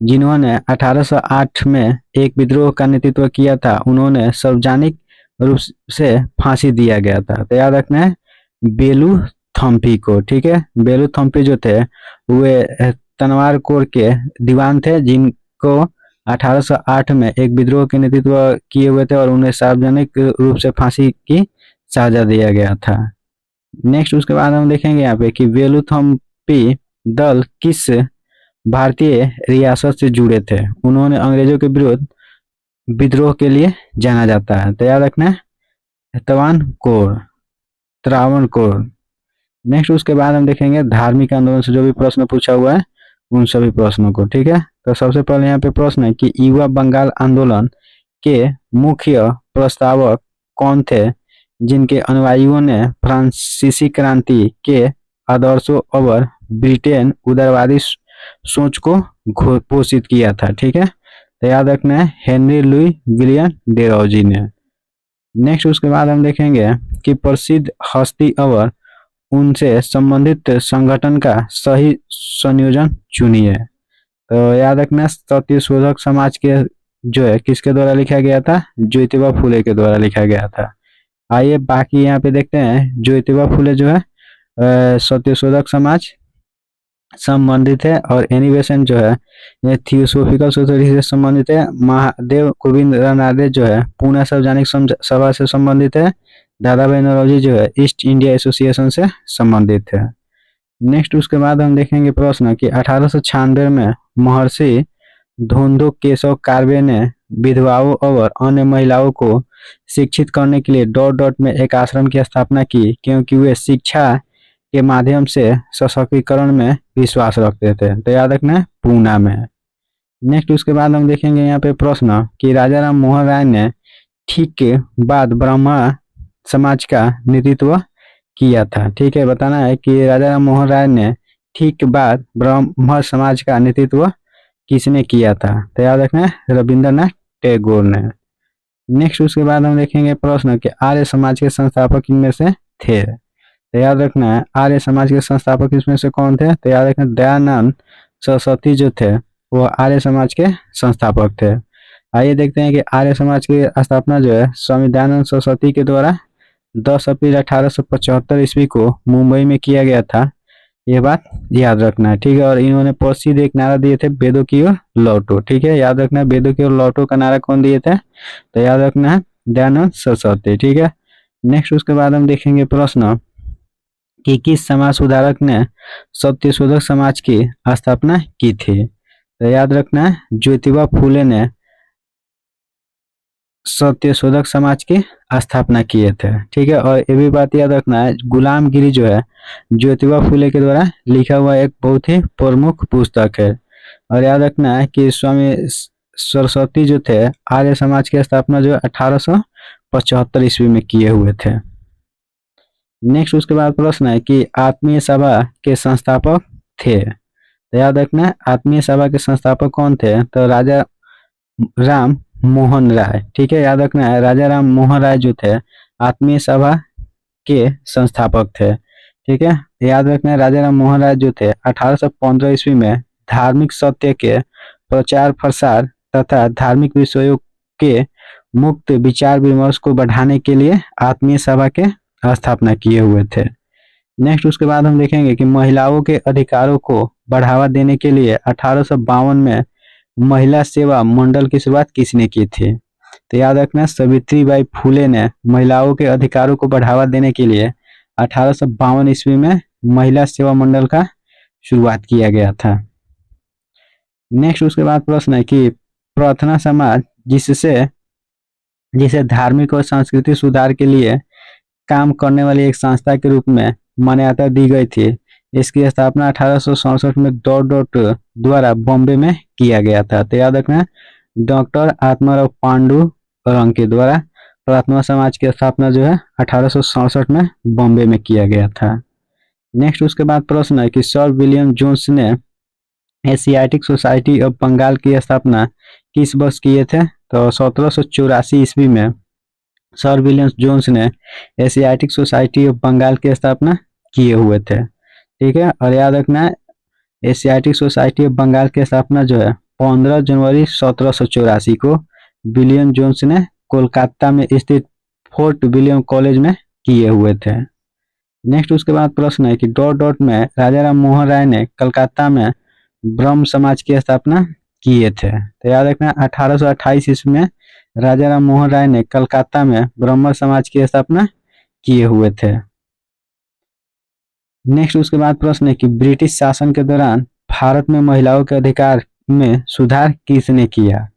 जिन्होंने 1808 में एक विद्रोह का नेतृत्व किया था, उन्होंने सार्वजनिक रूप से फांसी दिया गया था। तो याद रखना है बेलू थम्पी को। ठीक है, बेलू थम्पी जो थे वे तनवार कोर के दीवान थे जिनको 1808 में एक विद्रोह के नेतृत्व किए हुए थे और उन्हें सार्वजनिक रूप से फांसी की सजा दिया गया था। नेक्स्ट उसके बाद हम देखेंगे यहाँ पे कि बेलू थम्पी दल किस भारतीय रियासत से जुड़े थे? उन्होंने अंग्रेजों के विरुद्ध विद्रोह के लिए जाना जाता है। तो याद रखना त्रावणकोर। नेक्स्ट उसके बाद हम देखेंगे धार्मिक आंदोलन से जो भी प्रश्न पूछा हुआ है उन सभी प्रश्नों को। ठीक है, तो सबसे पहले यहाँ पे प्रश्न है कि युवा बंगाल आंदोलन के मुख्य प्रस्तावक कौन थे जिनके अनुयायियों ने फ्रांसीसी क्रांति के आदर्शों और ब्रिटेन उदारवादी सोच को घोषित किया था। ठीक है, तो याद रखना है हेनरी लुई विलियम डेरोजी ने। नेक्स्ट उसके बाद हम देखेंगे कि प्रसिद्ध हस्ती और उनसे संबंधित संगठन का सही संयोजन चुनिए। तो याद रखना सत्यशोधक समाज के जो है किसके द्वारा लिखा गया था, ज्योतिबा फुले के द्वारा लिखा गया था। आइए बाकी यहाँ पे देखते हैं। ज्योतिबा फुले जो है सत्यशोधक समाज संबंधित है और एनिवेशन जो है ये थियोसोफिकल सोसाइटी से संबंधित है। महादेव गोविंद रानाडे जो है पूना सार्वजनिक सभा से संबंधित है। दादाभाई नौरोजी जो है ईस्ट इंडिया एसोसिएशन से संबंधित है। नेक्स्ट उसके बाद हम देखेंगे प्रश्न कि 1896 में महर्षि धोंधो केशव कार्वे ने विधवाओं और अन्य महिलाओं को शिक्षित करने के लिए डॉट डॉट में एक आश्रम की स्थापना की, क्योंकि वे शिक्षा के माध्यम से सशक्तिकरण में विश्वास रखते थे। तो याद रखना पूना में। नेक्स्ट उसके बाद हम देखेंगे यहाँ पे प्रश्न कि राजा राम मोहन राय ने ठीक के बाद ब्राह्मण समाज का नेतृत्व किया था। ठीक है, बताना है कि राजा राम मोहन राय ने ठीक के बाद ब्राह्मण समाज का नेतृत्व किसने किया था। तो याद रखना रविंद्रनाथ टैगोर ने। नेक्स्ट उसके बाद हम देखेंगे प्रश्न कि आर्य समाज के संस्थापक इनमें से थे। तो याद रखना है आर्य समाज के संस्थापक इसमें से कौन थे। तो याद रखना दयानंद सरस्वती जो थे वो आर्य समाज के संस्थापक थे। आइए देखते हैं कि आर्य समाज की स्थापना जो है स्वामी दयानंद सरस्वती के द्वारा 10 अप्रैल 1875 ईस्वी को मुंबई में किया गया था। ये बात याद रखना है। ठीक है, और इन्होंने प्रसिद्ध एक नारा दिए थे वेदों की ओर लौटो। ठीक है, याद रखना है वेदों की ओर लौटो का नारा कौन दिए थे। तो याद रखना है दयानंद सरस्वती। ठीक है, नेक्स्ट उसके बाद हम देखेंगे प्रश्न कि किस समाज सुधारक ने सत्यशोधक समाज की स्थापना की थी। तो याद रखना है ज्योतिबा फुले ने सत्यशोधक समाज की स्थापना किए थे। ठीक है, और ये भी बात याद रखना है गुलामगिरी जो है ज्योतिबा फुले के द्वारा लिखा हुआ एक बहुत ही प्रमुख पुस्तक है। और याद रखना है कि स्वामी सरस्वती जो थे आर्य समाज की स्थापना जो 1875 ईस्वी में किए हुए थे। नेक्स्ट उसके बाद प्रश्न है कि आत्मीय सभा के संस्थापक थे। तो याद रखना आत्मीय सभा के संस्थापक कौन थे। तो राजा राम मोहन राय। ठीक है, याद रखना है राजा राम मोहन राय जो थे आत्मीय सभा के संस्थापक थे। ठीक है, याद रखना है राजा राम मोहन राय जो थे 1815 ईस्वी में धार्मिक सत्य के प्रचार प्रसार तथा धार्मिक विषयों के मुक्त विचार विमर्श को बढ़ाने के लिए आत्मीय सभा के स्थापना किए हुए थे। नेक्स्ट उसके बाद हम देखेंगे कि महिलाओं के अधिकारों को बढ़ावा देने के लिए 1852 में महिला सेवा मंडल की शुरुआत किसने की थी। तो याद रखना सावित्रीबाई फुले ने महिलाओं के अधिकारों को बढ़ावा देने के लिए 1852 ईस्वी में महिला सेवा मंडल का शुरुआत किया गया था। नेक्स्ट उसके बाद प्रश्न है कि प्रार्थना समाज जिसे धार्मिक और सांस्कृतिक सुधार के लिए काम करने वाली एक संस्था के रूप में मान्यता दी गई थी, इसकी स्थापना 1867 में डॉट डॉट द्वारा बॉम्बे में किया गया था। तो याद रखना डॉक्टर आत्माराव पांडुरंग के द्वारा प्रार्थना समाज की स्थापना जो है 1867 में बॉम्बे में किया गया था। नेक्स्ट उसके बाद प्रश्न है कि सर विलियम जोन्स ने एशियाटिक सोसाइटी ऑफ बंगाल की स्थापना किस वर्ष किए थे। तो 1784 ईस्वी में सर विलियम जोन्स ने एशियाटिक सोसाइटी ऑफ बंगाल की स्थापना किए हुए थे। ठीक है, और याद रखना एशियाटिक सोसाइटी ऑफ बंगाल की स्थापना जो है 15 जनवरी 1784 को विलियम जोन्स ने कोलकाता में स्थित फोर्ट विलियम कॉलेज में किए हुए थे। नेक्स्ट उसके बाद प्रश्न है कि डॉट डॉट में राजा राम मोहन राय ने कलकत्ता में ब्रह्म समाज की स्थापना किए थे। तो याद रखना 1828 ईस्वी में राजा राम मोहन राय ने कलकत्ता में ब्राह्मण समाज की स्थापना किए हुए थे। नेक्स्ट उसके बाद प्रश्न है कि ब्रिटिश शासन के दौरान भारत में महिलाओं के अधिकार में सुधार किसने किया।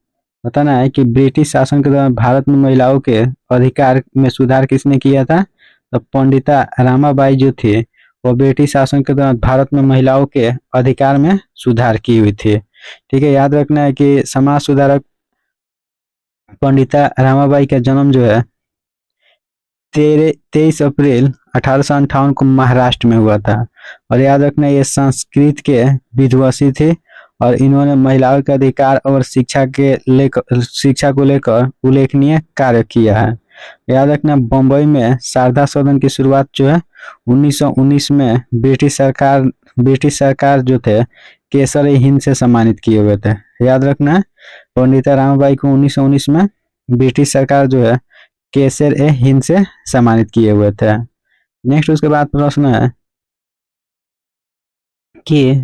बताना है कि ब्रिटिश शासन के दौरान भारत में महिलाओं के अधिकार में सुधार किसने किया था। तो पंडिता रामाबाई जो थे वो ब्रिटिश शासन के दौरान भारत में महिलाओं के अधिकार में सुधार की हुई थी। ठीक है, याद रखना है कि समाज सुधारक पंडिता रामाबाई का जन्म जो है 23 अप्रैल 1858 को महाराष्ट्र में हुआ था। और याद रखना ये संस्कृत के विद्वांसी थे और इन्होंने महिलाओं के अधिकार और शिक्षा को लेकर उल्लेखनीय कार्य किया है। याद रखना बम्बई में शारदा सदन की शुरुआत जो है 1919 में ब्रिटिश सरकार जो थे केसर हिंद से सम्मानित किए हुए थे। याद रखना पंडिता रामाबाई को 1919 में ब्रिटिश सरकार जो है केसर हिंद से सम्मानित किए हुए थे। नेक्स्ट उसके बाद प्रश्न है कि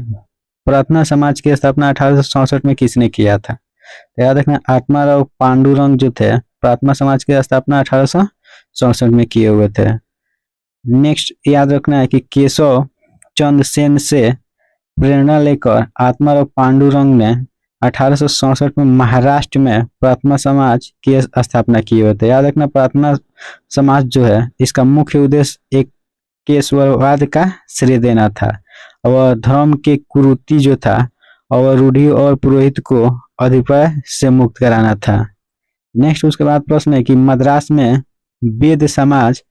प्रार्थना समाज की स्थापना 1867 में किसने किया था। तो याद रखना आत्माराव पांडुरंग जो थे प्रार्थना समाज की स्थापना 1867 में किए हुए थे। नेक्स्ट याद रखना है कि केशव चंद्र सेन से प्रेरणा लेकर आत्माराव पांडुरंग ने 1867 में महाराष्ट्र में प्रार्थना समाज की स्थापना की हुई थी। याद रखना प्रार्थना समाज जो है इसका मुख्य उद्देश्य एक केशववाद का श्रेय देना था और धर्म के कुरीति जो था और रूढ़ी और पुरोहित को अधिपय से मुक्त कराना था। नेक्स्ट उसके बाद प्रश्न है कि मद्रास में वेद समाज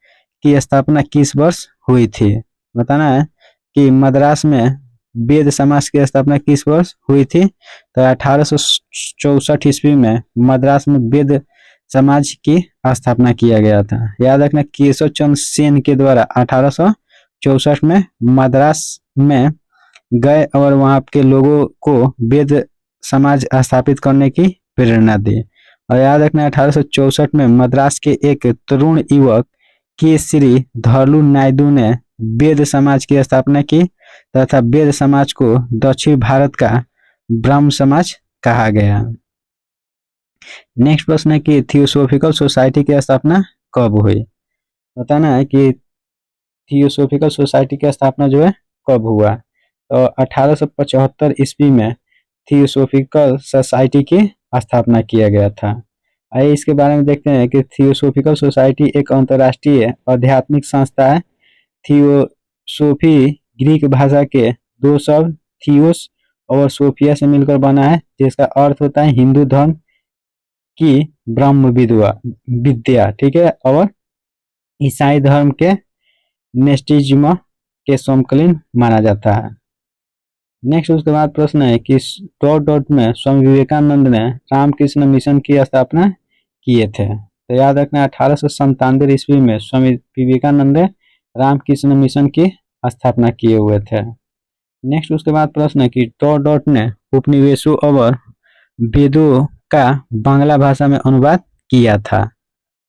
की स्थापना किस वर्ष हुई थी। बताना है कि मद्रास में वेद समाज की स्थापना किस वर्ष हुई थी। तो 1864 ईस्वी में मद्रास में वेद समाज की स्थापना किया गया था। याद रखना केशव चंद्र सेन के द्वारा 1864 में मद्रास में गए और वहां के लोगों को वेद समाज स्थापित करने की प्रेरणा दी। और याद रखना 1864 में मद्रास के एक तरुण युवक के श्री धरलू नायडू ने वेद समाज की स्थापना की तथा वेद समाज को दक्षिण भारत का ब्रह्म समाज कहा गया। नेक्स्ट प्रश्न है कि थियोसॉफिकल सोसाइटी की स्थापना कब हुई। बताना है कि थियोसॉफिकल सोसाइटी की स्थापना जो है कब हुआ। तो 1875 ईस्वी में थियोसॉफिकल सोसाइटी की स्थापना किया गया था। आइए इसके बारे में देखते हैं कि थियोसॉफिकल सोसाइटी एक अंतर्राष्ट्रीय आध्यात्मिक संस्था है। थियोसॉफी ग्रीक भाषा के दो शब्द थियोस और सोफिया से मिलकर बना है, जिसका अर्थ होता है हिंदू धर्म की ब्रह्म विद्या। ठीक है, और ईसाई धर्म के नेस्टिज्म के समकालीन माना जाता है। नेक्स्ट उसके बाद प्रश्न है कि डॉट में स्वामी विवेकानंद ने रामकृष्ण मिशन की स्थापना किए थे। तो याद रखना 1897 ईस्वी में स्वामी विवेकानंद ने रामकृष्ण मिशन की स्थापना किए हुए थे। नेक्स्ट उसके बाद प्रश्न है कि डॉट ने उपनिवेशों और वेदों का बांग्ला भाषा में अनुवाद किया था।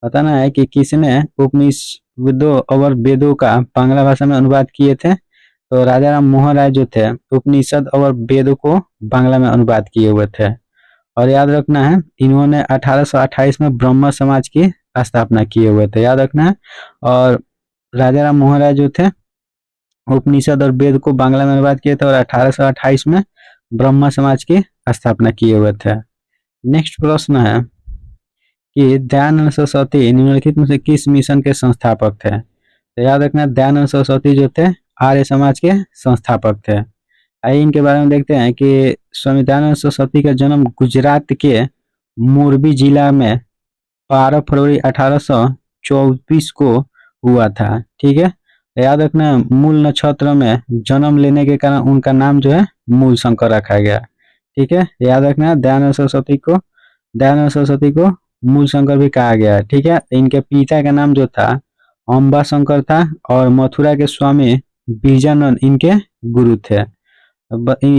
बताना है कि किसने उपनिषदों और वेदों का बांग्ला भाषा में अनुवाद किए थे। तो राजा राम मोहन राय जो थे उपनिषद और वेदों को बांग्ला में अनुवाद किए हुए थे। और याद रखना है इन्होंने 1828 में ब्रह्म समाज की स्थापना किए हुए थे। याद रखना है, और राजा राम मोहन राय जो थे उपनिषद और वेद को बांग्ला में अनुवाद किए थे और 1828 में ब्रह्म समाज की स्थापना किए हुए थे। नेक्स्ट प्रश्न है कि दयानंद सरस्वती निम्नलिखित में से किस मिशन के संस्थापक थे। तो याद रखना दयानंद सरस्वती जो थे आर्य समाज के संस्थापक थे। आइए इनके बारे में देखते हैं कि स्वामी दयानंद सरस्वती का जन्म गुजरात के मोरबी जिला में 12 फरवरी 1824 को हुआ था। ठीक है, याद रखना मूल नक्षत्र में जन्म लेने के कारण उनका नाम जो है मूल शंकर रखा गया। ठीक है, याद रखना दयानंद सरस्वती को मूल शंकर भी कहा गया। ठीक है, इनके पिता का नाम जो था अम्बा शंकर था और मथुरा के स्वामी बीजानंद इनके गुरु थे।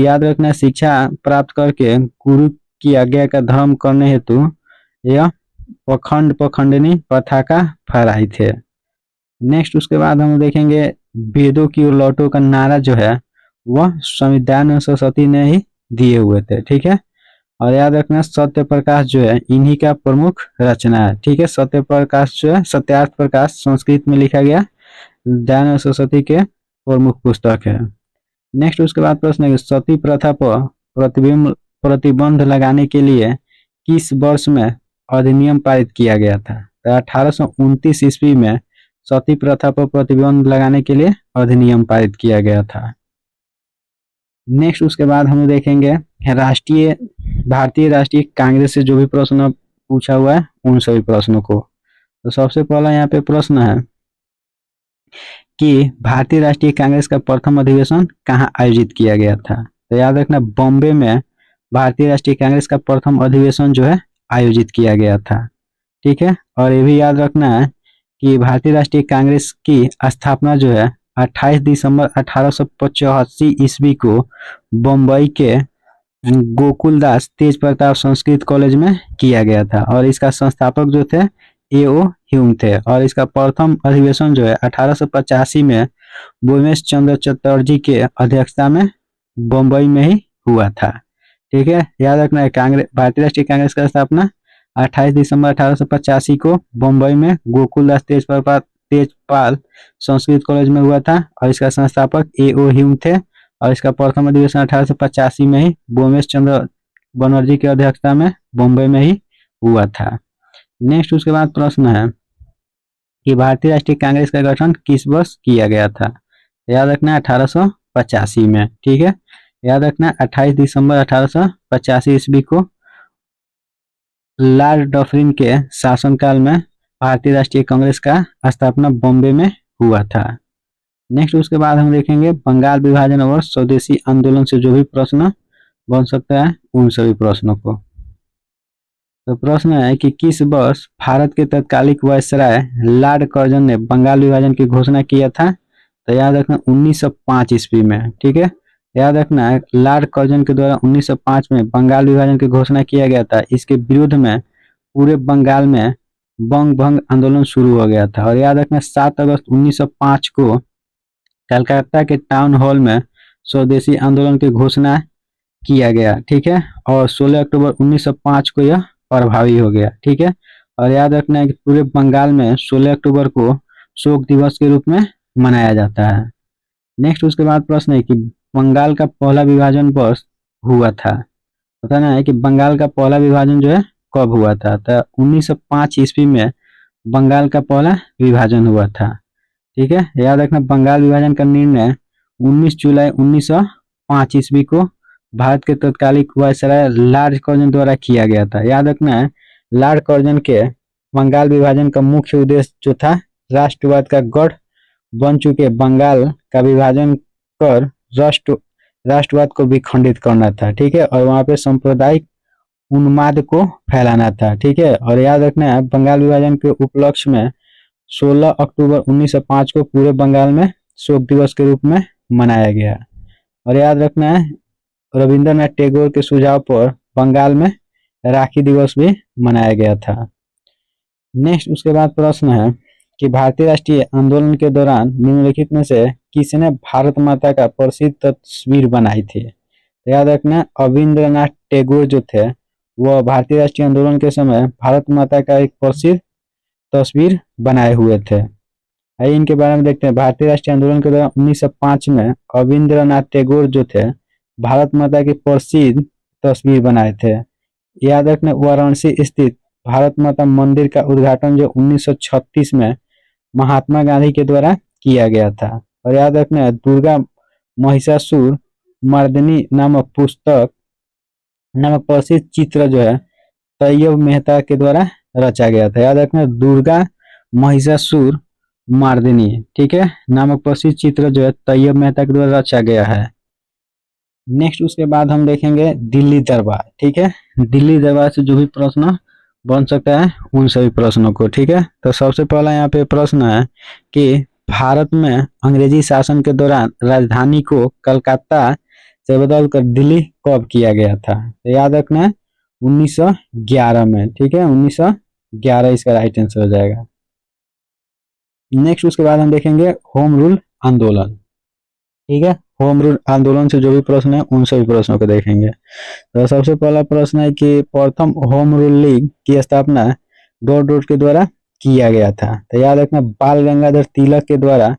याद रखना शिक्षा प्राप्त करके गुरु की आज्ञा का धर्म करने हेतु यह पखंडनी प्रथा का फहराई थे। नेक्स्ट उसके बाद हम देखेंगे वेदों की ओर लौटो का नारा जो है वह स्वामी दयानंद सरस्वती ने ही दिए हुए थे। ठीक है, और याद रखना सत्य प्रकाश जो है इन्हीं का प्रमुख रचना है। ठीक है, सत्य प्रकाश जो है सत्यार्थ प्रकाश संस्कृत में लिखा गया दयानंद सरस्वती के प्रमुख पुस्तक है। नेक्स्ट उसके बाद प्रश्न है सती प्रथा पर प्रतिबंध लगाने के लिए किस वर्ष में अधिनियम पारित किया गया था। 1829 ईस्वी में सती प्रथा पर प्रतिबंध लगाने के लिए अधिनियम पारित किया गया था। नेक्स्ट उसके बाद हम देखेंगे भारतीय राष्ट्रीय कांग्रेस से जो भी प्रश्न पूछा हुआ है उन सभी प्रश्नों को। तो सबसे पहला यहाँ पे प्रश्न है कि भारतीय राष्ट्रीय कांग्रेस का प्रथम अधिवेशन कहाँ आयोजित किया गया था। तो याद रखना बॉम्बे में भारतीय राष्ट्रीय कांग्रेस का प्रथम अधिवेशन जो है आयोजित किया गया था। ठीक है, और ये भी याद रखना है कि भारतीय राष्ट्रीय कांग्रेस की स्थापना जो है 28 दिसंबर 1885 ईस्वी को बम्बई के गोकुलदास तेज प्रताप संस्कृत कॉलेज में किया गया था और इसका संस्थापक जो थे ए.ओ. ह्यूम थे और इसका प्रथम अधिवेशन जो है 1885 में भूमेश चंद्र चटर्जी के अध्यक्षता में बम्बई में ही हुआ था। ठीक है, याद रखना है भारतीय राष्ट्रीय कांग्रेस का स्थापना 28 दिसंबर 1885 को बम्बई में गोकुलदास तेजपाल संस्कृत कॉलेज में हुआ था और इसका संस्थापक ए.ओ. ह्यूम थे और इसका प्रथम अधिवेशन 1885 में ही भूमेश चंद्र बनर्जी की अध्यक्षता में बम्बई में ही हुआ था। नेक्स्ट उसके बाद प्रश्न है कि भारतीय राष्ट्रीय कांग्रेस का गठन किस वर्ष किया गया था। याद रखना 1885 में। ठीक है, याद रखना 28 दिसंबर 1885 ईस्वी को लॉर्ड डफरिन के शासनकाल में भारतीय राष्ट्रीय कांग्रेस का स्थापना बॉम्बे में हुआ था। नेक्स्ट उसके बाद हम देखेंगे बंगाल विभाजन और स्वदेशी आंदोलन से जो भी प्रश्न बन सकता है उन सभी प्रश्नों को। तो प्रश्न है कि किस वर्ष भारत के तत्कालिक वायसराय लॉर्ड कर्जन ने बंगाल विभाजन की घोषणा किया था। तो याद रखना 1905 ईस्वी में। ठीक है, याद रखना लॉर्ड कर्जन के द्वारा 1905 में बंगाल विभाजन की घोषणा किया गया था। इसके विरुद्ध में पूरे बंगाल में बंग भंग आंदोलन शुरू हो गया था और याद रखना 7 अगस्त 1905 को कलकत्ता के टाउन हॉल में स्वदेशी आंदोलन की घोषणा किया गया। ठीक है, और 16 अक्टूबर 1905 को यह प्रभावी हो गया। ठीक है, और याद रखना है कि पूरे बंगाल में 16 अक्टूबर को शोक दिवस के रूप में मनाया जाता है। नेक्स्ट उसके बाद प्रश्न है कि बंगाल का पहला विभाजन वर्ष हुआ था। बताना है कि बंगाल का पहला विभाजन जो है कब हुआ था। तो 1905 ईस्वी में बंगाल का पहला विभाजन हुआ था। ठीक है, याद रखना बंगाल विभाजन का निर्णय 19 जुलाई 1905 ईस्वी को भारत के तत्कालिक वायसराय लॉर्ड कर्जन द्वारा किया गया था। याद रखना है लॉर्ड कर्जन के बंगाल विभाजन का मुख्य उद्देश्य जो था राष्ट्रवाद का गढ़ बन चुके बंगाल का विभाजन कर राष्ट्रवाद को विखंडित करना था। ठीक है, और वहां पे सांप्रदायिक उन्माद को फैलाना था। ठीक है, और याद रखना है बंगाल विभाजन के उपलक्ष्य में 16 अक्टूबर 1905 को पूरे बंगाल में शोक दिवस के रूप में मनाया गया। और याद रखना है रविंद्रनाथ टैगोर के सुझाव पर बंगाल में राखी दिवस भी मनाया गया था। नेक्स्ट उसके बाद प्रश्न है कि भारतीय राष्ट्रीय आंदोलन के दौरान निम्नलिखित में से किसने भारत माता का प्रसिद्ध तस्वीर बनाई थी। तो याद रखना रविंद्रनाथ टैगोर जो थे वह भारतीय राष्ट्रीय आंदोलन के समय भारत माता का एक प्रसिद्ध तस्वीर बनाए हुए थे। आइए इनके बारे में देखते हैं। भारतीय राष्ट्रीय आंदोलन के दौरान 1905 में रविंद्रनाथ टैगोर जो थे भारत माता की प्रसिद्ध तस्वीर बनाए थे। याद रखना वाराणसी स्थित भारत माता मंदिर का उद्घाटन जो 1936 में महात्मा गांधी के द्वारा किया गया था। और याद रखना दुर्गा महिषासुर मर्दिनी नामक प्रसिद्ध चित्र जो है तैयब मेहता के द्वारा रचा गया था। याद रखना दुर्गा महिषासुर मर्दिनी ठीक है नामक प्रसिद्ध चित्र जो है तैयब मेहता के द्वारा रचा गया है। नेक्स्ट उसके बाद हम देखेंगे दिल्ली दरबार। ठीक है, दिल्ली दरबार से जो भी प्रश्न बन सकता है उन सभी प्रश्नों को। ठीक है, तो सबसे पहला यहाँ पे प्रश्न है कि भारत में अंग्रेजी शासन के दौरान राजधानी को कलकत्ता से बदलकर दिल्ली कब किया गया था। तो याद रखना 1911 में। ठीक है, 1911 इसका राइट आंसर हो जाएगा। नेक्स्ट उसके बाद हम देखेंगे होम रूल आंदोलन। ठीक है, होम रूल आंदोलन से जो भी प्रश्न है उन सभी प्रश्नों को देखेंगे। तो सबसे पहला प्रश्न है कि प्रथम होम रूल लीग की स्थापना डॉट के द्वारा किया गया था। तो याद रखना बाल गंगाधर तिलक के द्वारा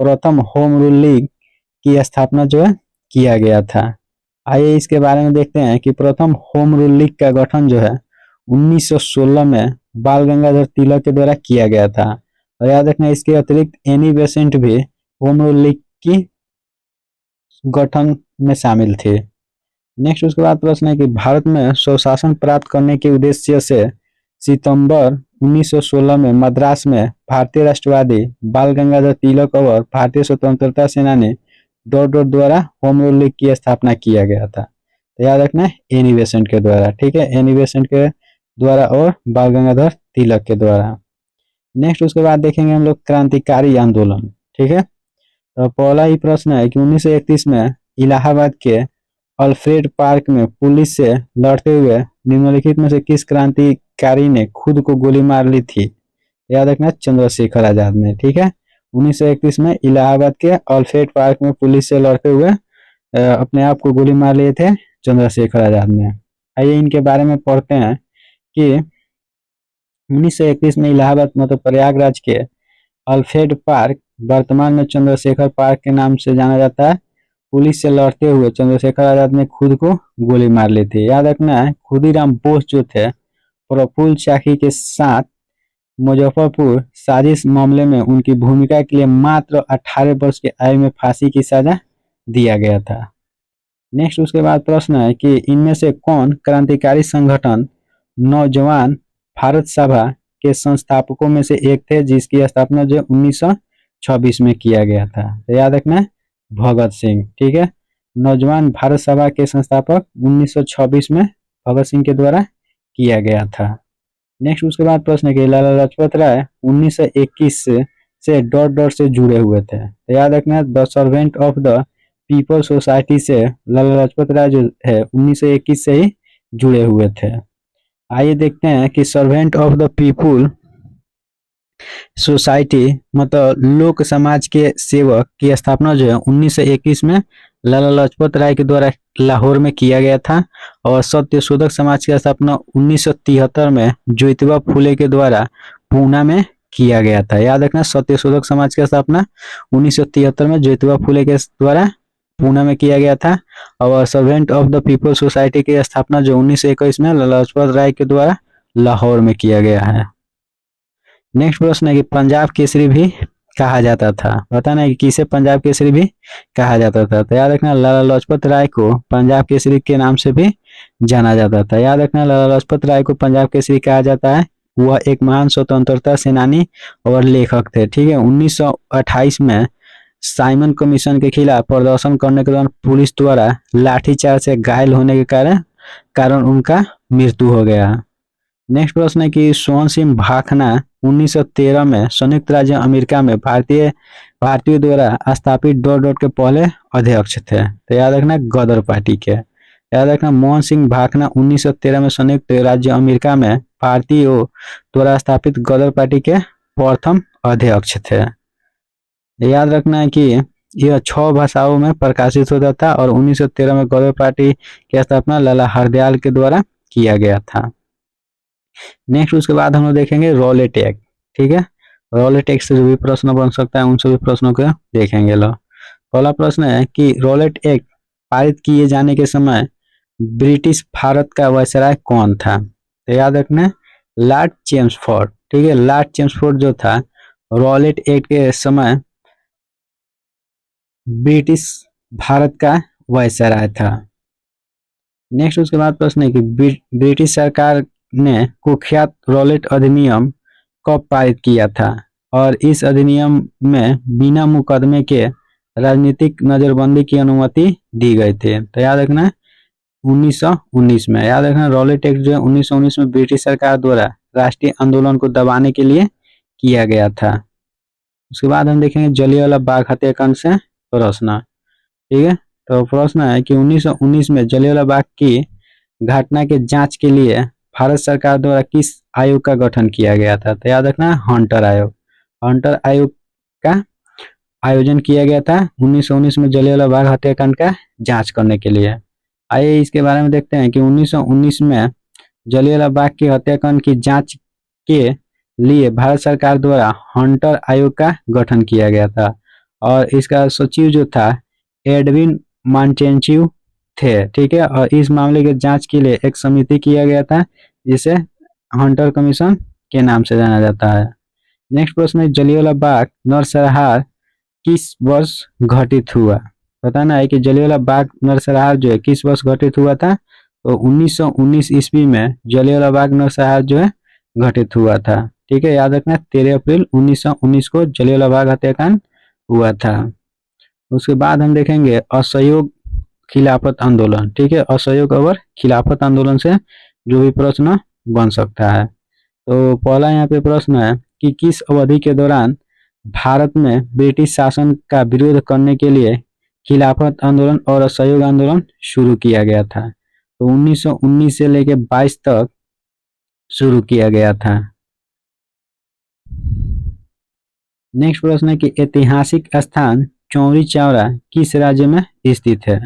प्रथम होम रूल लीग की स्थापना जो है किया गया था। आइए इसके बारे में देखते हैं कि प्रथम होम रूल लीग का गठन जो है 1916 में बाल गंगाधर तिलक के द्वारा किया गया था और याद रखना इसके अतिरिक्त एनी बेसेंट भी होम रूल लीग की गठन में शामिल थे। नेक्स्ट उसके बाद प्रश्न है कि भारत में स्वशासन प्राप्त करने के उद्देश्य से सितंबर 1916 में मद्रास में भारतीय राष्ट्रवादी बाल गंगाधर तिलक और भारतीय स्वतंत्रता सेनानी डॉट डॉट द्वारा होम रूल लीग की स्थापना किया गया था। तो याद रखना एनी बेसेंट के द्वारा, ठीक है, एनी बेसेंट के द्वारा और बाल गंगाधर तिलक के द्वारा। नेक्स्ट उसके बाद देखेंगे हम लोग क्रांतिकारी आंदोलन, ठीक है। तो पहला ही प्रश्न है कि 1931 में इलाहाबाद के अल्फ्रेड पार्क में पुलिस से लड़ते हुए निम्नलिखित में से किस क्रांतिकारी ने खुद को गोली मार ली थी? याद रखना चंद्रशेखर आजाद ने, ठीक है। 1931 में इलाहाबाद के अल्फ्रेड पार्क में पुलिस से लड़ते हुए अपने आप को गोली मार लिए थे चंद्रशेखर आजाद ने। आइए इनके बारे में पढ़ते हैं कि 1931 में इलाहाबाद मतलब प्रयागराज के अल्फ्रेड पार्क वर्तमान में चंद्रशेखर पार्क के नाम से जाना जाता है। पुलिस से लड़ते हुए चंद्रशेखर आजाद ने खुद को गोली मार ली थी। याद रखना है खुदीराम बोस जो थे प्रफुल्ल चाकी के साथ मुजफ्फरपुर साजिश मामले में उनकी भूमिका के लिए मात्र 18 वर्ष की आयु में फांसी की सजा दिया गया था। नेक्स्ट उसके बाद प्रश्न है कि इनमें से कौन क्रांतिकारी संगठन नौजवान भारत सभा के संस्थापकों में से एक थे जिसकी स्थापना जो 1926 में किया गया था? तो याद रखना भगत सिंह, ठीक है। नौजवान भारत सभा के संस्थापक 1926 में भगत सिंह के द्वारा किया गया था। नेक्स्ट उसके बाद प्रश्न है कि लाला लाजपत राय 1921 से डॉट डॉट से जुड़े हुए थे। तो याद रखना the servant of the people society से लाला लाजपत राय जो है 1921 से ही जुड़े हुए थे। आइए देखते हैं कि servant of the people society मतलब लोक समाज के सेवक की स्थापना जो है 1921 में लाला लाजपत राय के द्वारा लाहौर में किया गया था और सत्य शोधक समाज की स्थापना 1973 में ज्योतिबा फुले के द्वारा पूना में किया गया था। याद रखना सत्य शोधक समाज की स्थापना 1973 में ज्योतिबा फुले के द्वारा पूना में किया गया था और servant of the people society की स्थापना जो 1921 में लाला लाजपत राय के द्वारा लाहौर में किया गया है। नेक्स्ट प्रश्न है कि पंजाब केसरी भी कहा जाता था। बताना है कि किसे पंजाब केसरी भी कहा जाता था? तो याद रखना लाला लाजपत राय को पंजाब केसरी के नाम से भी जाना जाता था। याद रखना लाला लाजपत राय को पंजाब केसरी कहा जाता है। वह एक महान स्वतंत्रता सेनानी और लेखक थे, ठीक है। 1928 में साइमन कमीशन के खिलाफ प्रदर्शन करने के दौरान पुलिस द्वारा लाठीचार्ज से घायल होने के कारण उनका मृत्यु हो गया। नेक्स्ट प्रश्न है कि सोहन सिंह भाखना 1913 में संयुक्त राज्य अमेरिका में भारतीयों द्वारा स्थापित डॉट डॉट के पहले अध्यक्ष थे। तो याद रखना गदर पार्टी के। याद रखना मोहन सिंह भाखना 1913 में संयुक्त राज्य अमेरिका में भारतीयों द्वारा स्थापित गदर पार्टी के प्रथम अध्यक्ष थे। याद रखना है कि यह 6 भाषाओं में प्रकाशित होता था और 1913 में गदर पार्टी की स्थापना लाला हरदयाल के द्वारा किया गया था। नेक्स्ट उसके बाद हम लोग देखेंगे रॉलेट एक्ट, ठीक है। रॉलेट एक्ट से जो भी प्रश्न बन सकता है उन सभी प्रश्नों को देखेंगे। लो पहला प्रश्न है कि रॉलेट एक्ट पारित किए जाने के समय ब्रिटिश भारत का वायसराय कौन था? तो याद रखना लॉर्ड चेम्सफोर्ड, ठीक है। लॉर्ड चेम्सफोर्ड जो था रॉलेट एक्ट के समय ब्रिटिश भारत का वायसराय था। नेक्स्ट उसके बाद प्रश्न है कि ब्रिटिश सरकार ने कुख्यात रॉलेट अधिनियम कब पारित किया था और इस अधिनियम में बिना मुकदमे के राजनीतिक नजरबंदी की अनुमति दी गई थी? तो याद रखना 1919 में। याद रखना रॉलेट एक्ट जो है 1919 में ब्रिटिश सरकार द्वारा राष्ट्रीय आंदोलन को दबाने के लिए किया गया था। उसके बाद हम देखेंगे जलियांवाला बाग हत्याकांड से प्रश्न, ठीक है। तो प्रश्न है कि 1919 में जलियांवाला बाग की घटना के जांच के लिए भारत सरकार द्वारा किस आयोग का गठन किया गया था? तो याद रखना हंटर आयोग। हंटर आयोग का आयोजन किया गया था 1919 में जलियांवाला बाग हत्याकांड का जांच करने के लिए। आइए इसके बारे में देखते हैं कि 1919 में जलियांवाला बाग की हत्याकांड की जांच के लिए भारत सरकार द्वारा हंटर आयोग का गठन किया गया था और इसका सचिव जो था एडविन मॉन्टेस्क्यू थे, ठीक है। और इस मामले के जांच के लिए एक समिति किया गया था जिसे हंटर कमीशन के नाम से जाना जाता है। नेक्स्ट प्रश्न है जलियांवाला बाग नरसंहार किस वर्ष घटित हुआ। बताना है कि जलियांवाला बाग नरसंहार जो है किस वर्ष घटित हुआ था। तो 1919 ईस्वी में जलियांवाला बाग नरसंहार जो है घटित हुआ था। ठीक है, याद रखना 13 अप्रैल 1919 को जलियांवाला बाग हत्याकांड हुआ था। उसके बाद हम देखेंगे असहयोग खिलाफत आंदोलन। ठीक है, असहयोग और खिलाफत आंदोलन से जो भी प्रश्न बन सकता है। तो पहला यहाँ पे प्रश्न है कि किस अवधि के दौरान भारत में ब्रिटिश शासन का विरोध करने के लिए खिलाफत आंदोलन और असहयोग आंदोलन शुरू किया गया था। तो 1919 से लेकर 22 तक शुरू किया गया था। नेक्स्ट प्रश्न है कि ऐतिहासिक स्थान चौरी चौरा किस राज्य में स्थित है।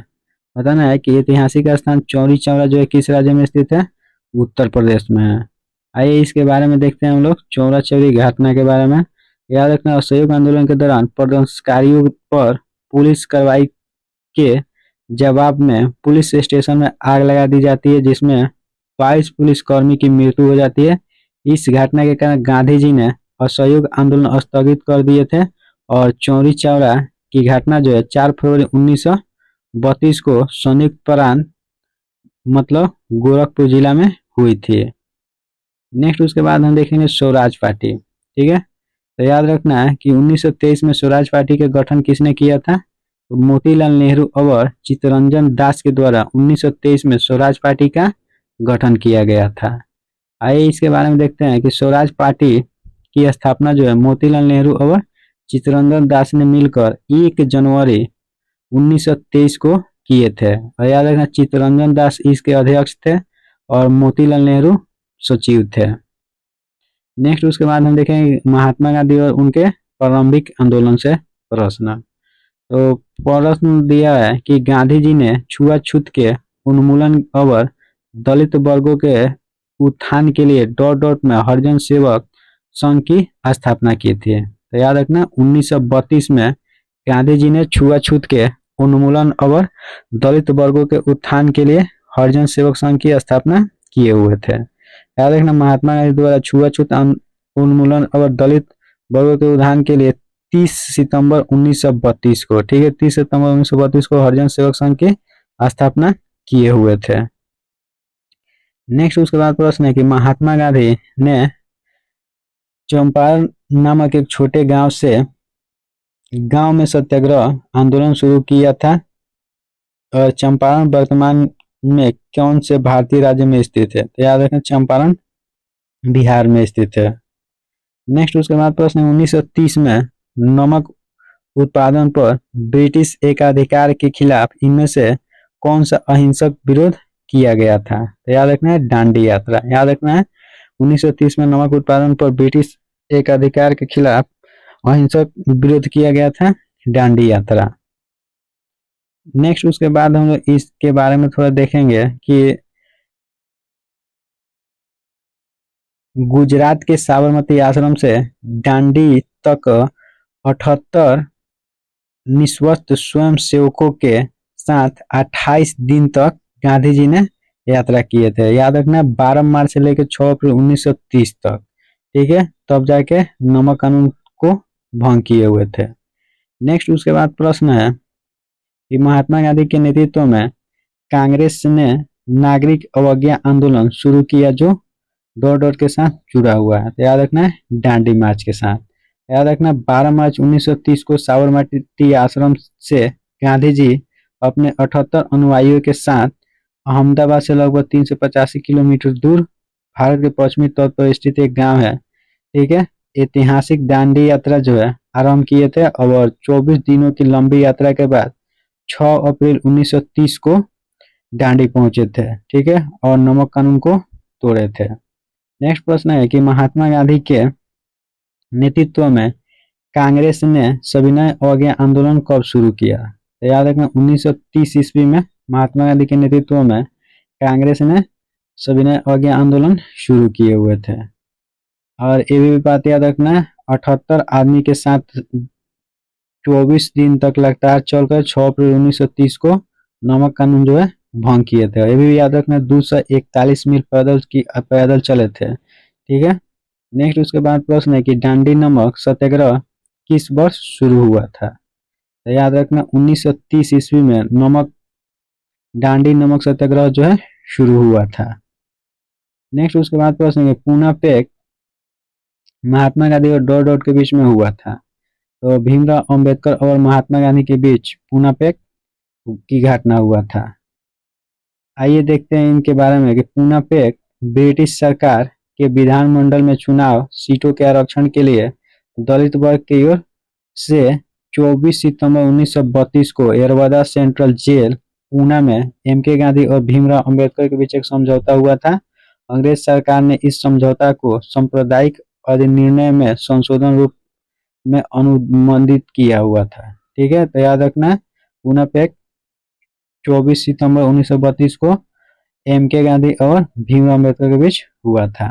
बताना है कि ऐतिहासिक स्थान चौरी चौरा जो है किस राज्य में स्थित है, उत्तर प्रदेश में है। आइए इसके बारे में देखते हैं हम लोग चौरा चौरी घटना के बारे में। याद रखना असहयोग आंदोलन के दौरान प्रदर्शनकारियों पर पुलिस कार्रवाई के जवाब में पुलिस स्टेशन में आग लगा दी जाती है, जिसमें 22 पुलिसकर्मी की मृत्यु हो जाती है। इस घटना के कारण गांधी जी ने असहयोग आंदोलन स्थगित कर दिए थे और चौरी चौरा की घटना जो है 4 फरवरी 1932 को संयुक्त प्रांत मतलब गोरखपुर जिला में हुई थी। नेक्स्ट उसके बाद हम देखेंगे स्वराज पार्टी। ठीक है, तो याद रखना है कि 1923 में स्वराज पार्टी का गठन किसने किया था। तो मोतीलाल नेहरू और चित्तरंजन दास के द्वारा 1923 में स्वराज पार्टी का गठन किया गया था। आइए इसके बारे में देखते हैं कि स्वराज पार्टी की स्थापना जो है मोतीलाल नेहरू और चित्तरंजन दास ने मिलकर 1 जनवरी 1923 को किए थे। और याद रखना चित्तरंजन दास इसके अध्यक्ष थे और मोतीलाल नेहरू सचिव थे। नेक्स्ट उसके बाद हम देखेंगे महात्मा गांधी और उनके प्रारंभिक आंदोलन से प्रश्न। तो प्रश्न दिया है कि गांधी जी ने छुआछूत के उन्मूलन और दलित वर्गों के उत्थान के लिए डॉट डॉट में हरिजन सेवक संघ की स्थापना की थी। तो याद रखना 1932 में गांधी जी ने छुआछूत के उन्मूलन और दलित वर्गों के उत्थान के लिए हरिजन सेवक संघ की स्थापना किए हुए थे। याद रखना महात्मा गांधी द्वारा छुआछूत उन्मूलन और दलित वर्गों के उत्थान के लिए 30 सितंबर 1932 को, ठीक है, 30 सितंबर 1932 को हरिजन सेवक संघ की स्थापना किए हुए थे। नेक्स्ट उसके बाद प्रश्न है कि महात्मा गांधी ने चंपारण नामक एक छोटे गांव में सत्याग्रह आंदोलन शुरू किया था। और चंपारण वर्तमान में कौन से भारतीय राज्य में स्थित है। तो याद रखना चंपारण बिहार में स्थित है। नेक्स्ट उसके बाद प्रश्न 1930 में नमक उत्पादन पर ब्रिटिश एकाधिकार के खिलाफ इनमें से कौन सा अहिंसक विरोध किया गया था। तो याद रखना है दांडी यात्रा। याद रखना है 1930 में नमक उत्पादन पर ब्रिटिश एकाधिकार के खिलाफ अहिंसक विरोध किया गया था, दांडी यात्रा। नेक्स्ट उसके बाद हम लोग इसके बारे में थोड़ा देखेंगे कि गुजरात के साबरमती आश्रम से दांडी तक 78 निस्वार्थ स्वयं सेवकों के साथ 28 दिन तक गांधी जी ने यात्रा किए थे। याद रखना 12 मार्च से लेकर 6 अप्रैल 1930 तक, ठीक है, तब जाके नमक कानून को भंग किए हुए थे। नेक्स्ट उसके बाद प्रश्न है कि महात्मा गांधी के नेतृत्व में कांग्रेस ने नागरिक अवज्ञा आंदोलन शुरू किया जो डॉट डॉट के साथ जुड़ा हुआ है। तो याद रखना है दांडी मार्च के साथ। याद रखना 12 मार्च 1930 को साबरमती आश्रम से गांधी जी अपने 78 अनुयायियों के साथ अहमदाबाद से लगभग 385 किलोमीटर दूर भारत के पश्चिमी तट पर स्थित एक गांव है, ठीक है, ऐतिहासिक दांडी यात्रा जो है आरंभ किए थे और 24 दिनों की लंबी यात्रा के बाद 6 अप्रैल 1930 को दांडी पहुंचे थे, ठीक है, और नमक कानून को तोड़े थे। नेक्स्ट प्रश्न है कि महात्मा गांधी के नेतृत्व में कांग्रेस ने सविनय अवज्ञा आंदोलन कब शुरू किया। तो याद रखना 1930 ईस्वी में महात्मा गांधी के नेतृत्व में कांग्रेस ने सविनय अवज्ञा आंदोलन शुरू किए हुए थे। और ये भी बात याद रखना 78 आदमी के साथ 24 दिन तक लगातार चलकर 6 अप्रैल 1930 को नमक कानून जो है भंग किए थे। ये भी याद रखना 241 मील पैदल चले थे, ठीक है। नेक्स्ट उसके बाद प्रश्न है कि दांडी नमक सत्याग्रह किस वर्ष शुरू हुआ था। तो याद रखना 1930 ईस्वी में दांडी नमक सत्याग्रह जो है शुरू हुआ था। नेक्स्ट उसके बाद प्रश्न है पूना पैक्ट महात्मा गांधी और डॉट डॉट के बीच में हुआ था। तो भीमराव अंबेडकर और महात्मा गांधी के बीच पूना पैक्ट की घटना हुआ था। आइए देखते हैं इनके बारे में कि पूना पैक्ट ब्रिटिश सरकार के विधानमंडल में चुनाव सीटों के आरक्षण के लिए दलित वर्ग की ओर से 24 सितंबर 1932 को येरवडा सेंट्रल जेल पूना में एमके गांधी और भीमराव अंबेडकर के बीच एक समझौता हुआ था। अंग्रेज सरकार ने इस समझौता को सांप्रदायिक अधिनिर्णय में संशोधन रूप में अनुमोदित किया हुआ था। ठीक है, तो याद रखना पूना पैक्ट 24 सितंबर 1932 को एमके गांधी और भीमराव अंबेडकर के बीच हुआ था।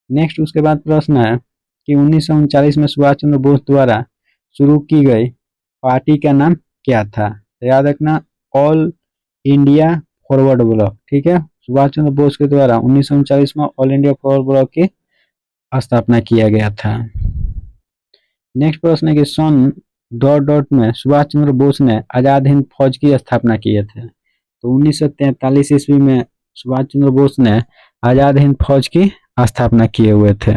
नेक्स्ट उसके बाद प्रश्न है कि 1939 में सुभाष चंद्र बोस द्वारा शुरू की गई पार्टी का नाम क्या था। तो याद रखना ऑल इंडिया फॉरवर्ड ब्लॉक। ठीक है, सुभाष चंद्र बोस के द्वारा 1939 में ऑल इंडिया फॉरवर्ड ब्लॉक की स्थापना किया गया था। नेक्स्ट प्रश्न है कि सन डॉट डॉट में सुभाष चंद्र बोस ने आजाद हिंद फौज की स्थापना किए थे। तो 1943 ईस्वी में सुभाष चंद्र बोस ने आजाद हिंद फौज की स्थापना किए हुए थे।